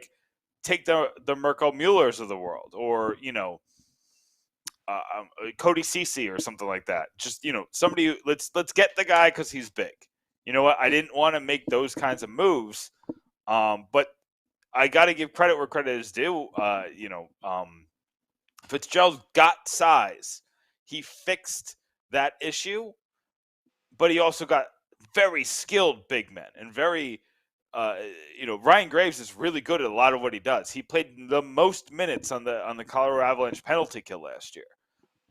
take the Mirko Muellers of the world, or Cody Ceci or something like that. Just somebody. Let's get the guy because he's big. You know what? I didn't want to make those kinds of moves, but I got to give credit where credit is due. Fitzgerald got size. He fixed that issue, but he also got very skilled big men and very. Ryan Graves is really good at a lot of what he does. He played the most minutes on the Colorado Avalanche penalty kill last year.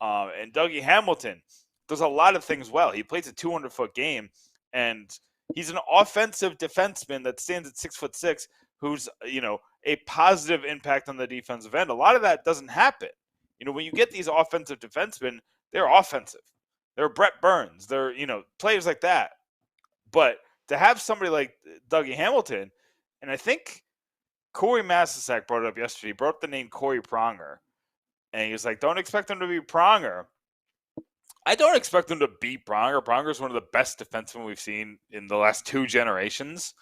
And Dougie Hamilton does a lot of things well. He plays a 200-foot game, and he's an offensive defenseman that stands at 6'6", who's a positive impact on the defensive end. A lot of that doesn't happen. When you get these offensive defensemen, they're offensive. They're Brett Burns. They're players like that. But to have somebody like Dougie Hamilton, and I think Corey Masisak brought it up yesterday. He brought up the name Corey Pronger. And he was like, don't expect him to be Pronger. I don't expect him to be Pronger. Pronger is one of the best defensemen we've seen in the last 2 generations.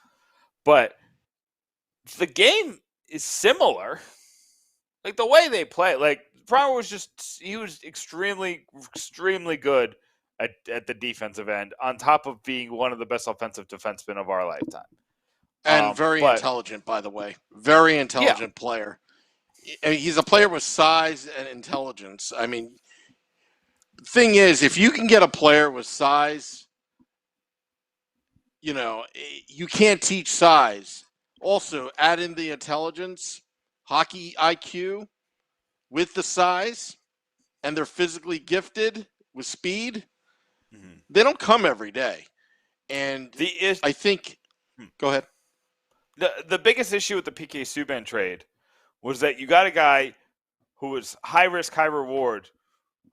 But the game is similar. Like the way they play. Like Pronger was extremely, extremely good at the defensive end, on top of being one of the best offensive defensemen of our lifetime. And very intelligent, by the way. Very intelligent player. He's a player with size and intelligence. I mean, the thing is, if you can get a player with size, you can't teach size. Also, add in the intelligence, hockey IQ with the size, and they're physically gifted with speed. Mm-hmm. They don't come every day. And I think – go ahead. The biggest issue with the PK Subban trade was that you got a guy who was high risk, high reward,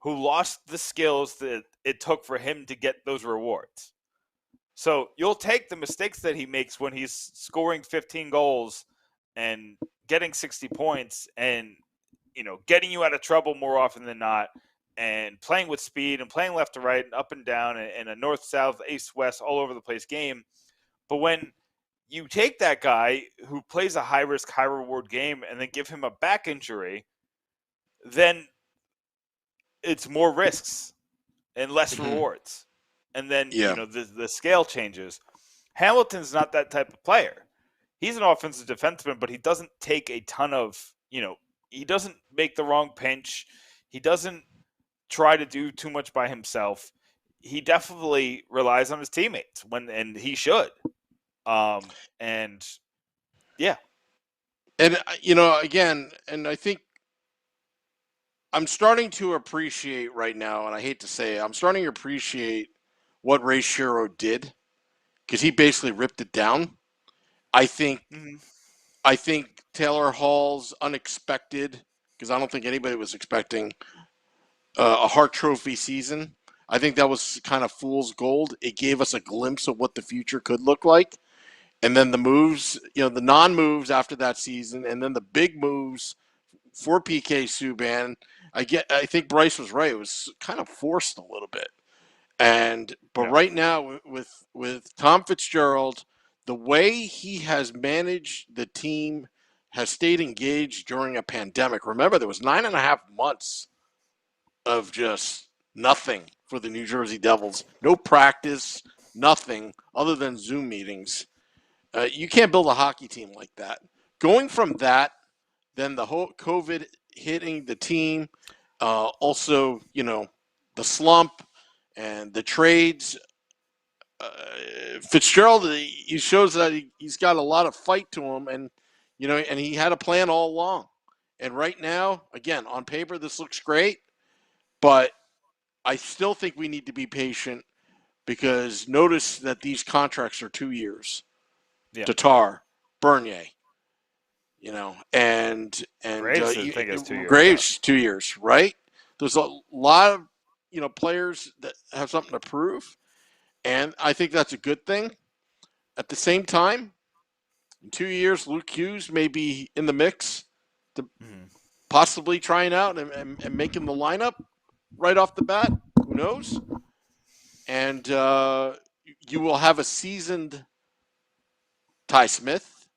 who lost the skills that it took for him to get those rewards. So you'll take the mistakes that he makes when he's scoring 15 goals and getting 60 points and, getting you out of trouble more often than not, and playing with speed and playing left to right and up and down and a north-south, east-west, all over the place game. But when you take that guy who plays a high-risk, high-reward game and then give him a back injury, then it's more risks and less rewards. And then, the scale changes. Hamilton's not that type of player. he's an offensive defenseman, but he doesn't take a ton of, he doesn't make the wrong pinch. He doesn't try to do too much by himself. He definitely relies on his teammates and he should. And yeah. And, again, and I think I'm starting to appreciate right now, and I hate to say it, I'm starting to appreciate what Ray Shero did, because he basically ripped it down. I think Taylor Hall's unexpected, because I don't think anybody was expecting a Hart Trophy season. I think that was kind of fool's gold. It gave us a glimpse of what the future could look like. And then the moves, the non-moves after that season, and then the big moves for PK Subban. I think Bryce was right. It was kind of forced a little bit. But right now with Tom Fitzgerald, the way he has managed the team, has stayed engaged during a pandemic. Remember, there was 9.5 months of just nothing for the New Jersey Devils. No practice, nothing other than Zoom meetings. You can't build a hockey team like that. Going from that, then the whole COVID hitting the team, also, the slump and the trades. Fitzgerald, he shows that he's got a lot of fight to him, and and he had a plan all along. And right now, again, on paper, this looks great, but I still think we need to be patient, because notice that these contracts are 2 years. Yeah. Tatar, Bernier, and Graves, I think it's 2 years. Graves, 2 years, right? There's a lot of players that have something to prove, and I think that's a good thing. At the same time, in 2 years, Luke Hughes may be in the mix to possibly trying out and making the lineup right off the bat. Who knows? And you will have a seasoned Ty Smith.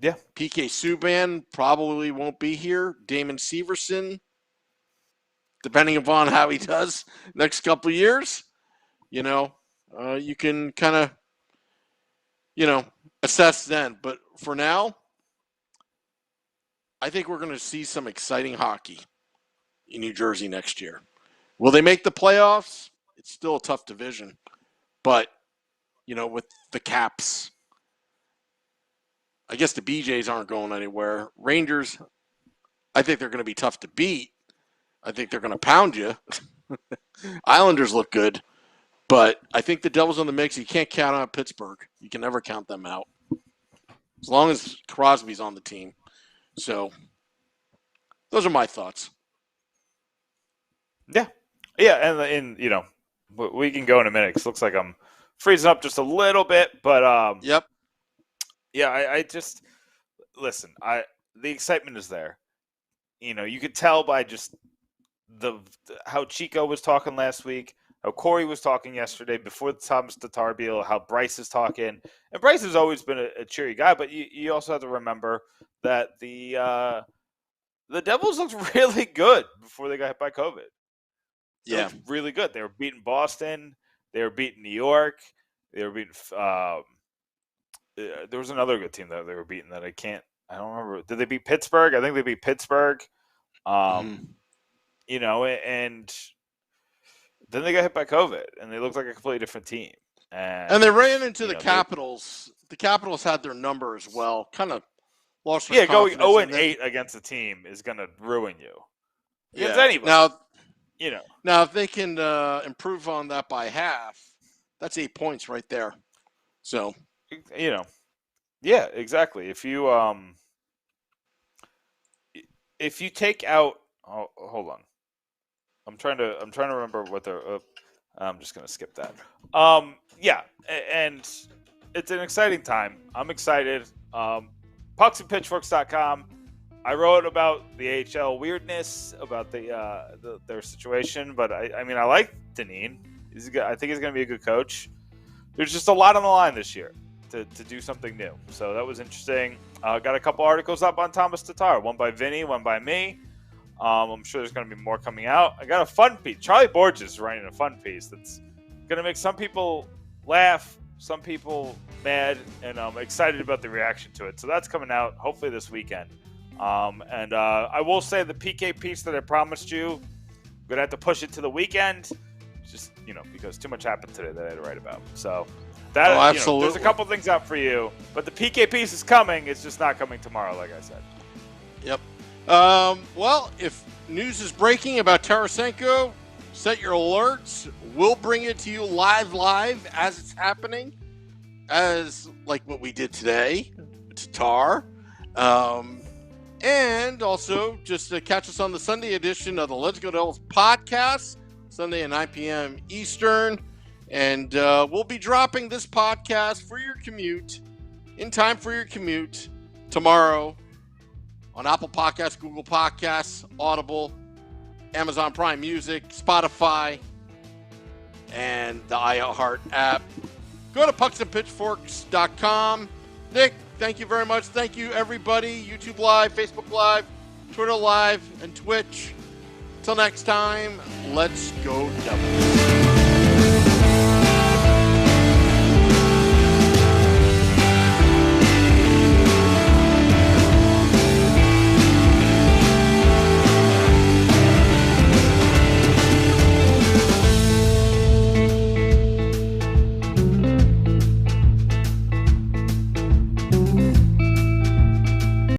Yeah. PK Subban probably won't be here. Damon Severson, depending upon how he does next couple of years, you can kind of, assess then. But for now, I think we're going to see some exciting hockey in New Jersey next year. Will they make the playoffs? It's still a tough division. But, with the Caps, I guess the BJs aren't going anywhere. Rangers, I think they're going to be tough to beat. I think they're going to pound you. Islanders look good. But I think the Devils in the mix, you can't count on Pittsburgh. You can never count them out, as long as Crosby's on the team. So those are my thoughts. Yeah. Yeah, and we can go in a minute, because it looks like I'm freezing up just a little bit. But, yep. Yeah, I just – listen, the excitement is there. You could tell by just how Chico was talking last week, how Corey was talking yesterday before the Tomas Tatar deal, how Bryce is talking. And Bryce has always been a cheery guy, but you also have to remember that the Devils looked really good before they got hit by COVID. They looked really good. They were beating Boston. They were beating New York. They were beating there was another good team that they were beating that I don't remember. Did they beat Pittsburgh? I think they beat Pittsburgh. And then they got hit by COVID, and they looked like a completely different team. And they ran into the Capitals. The Capitals had their number as well. Kind of lost their confidence. Going 0-8 against a team is going to ruin you. Against anybody. Now, if they can improve on that by half, that's 8 points right there. So, yeah, exactly. If you take out, hold on, I'm trying to remember what they're. I'm just gonna skip that. Yeah, and it's an exciting time. I'm excited. PucksandPitchforks.com. I wrote about the AHL weirdness about their situation, but I like Dineen. I think he's going to be a good coach. There's just a lot on the line this year to do something new. So that was interesting. Got a couple articles up on Tomas Tatar, one by Vinny, one by me. I'm sure there's going to be more coming out. I got a fun piece. Charlie Borges is writing a fun piece that's going to make some people laugh, some people mad, and I'm excited about the reaction to it. So that's coming out hopefully this weekend. And I will say the PK piece that I promised you, I'm going to have to push it to the weekend. Just, because too much happened today that I had to write about. So that, absolutely. There's a couple things out for you, but the PK piece is coming. It's just not coming tomorrow, like I said. Yep. Well, if news is breaking about Tarasenko, set your alerts. We'll bring it to you live as it's happening, as like what we did today, Tatar. And also just to catch us on the Sunday edition of the Let's Go Devils podcast, Sunday at 9 p.m. Eastern. And we'll be dropping this podcast for your commute, in time for your commute, tomorrow on Apple Podcasts, Google Podcasts, Audible, Amazon Prime Music, Spotify, and the iHeart app. Go to pucksandpitchforks.com. Nick, thank you very much. Thank you, everybody. YouTube Live, Facebook Live, Twitter Live, and Twitch. Till next time, let's go Devils.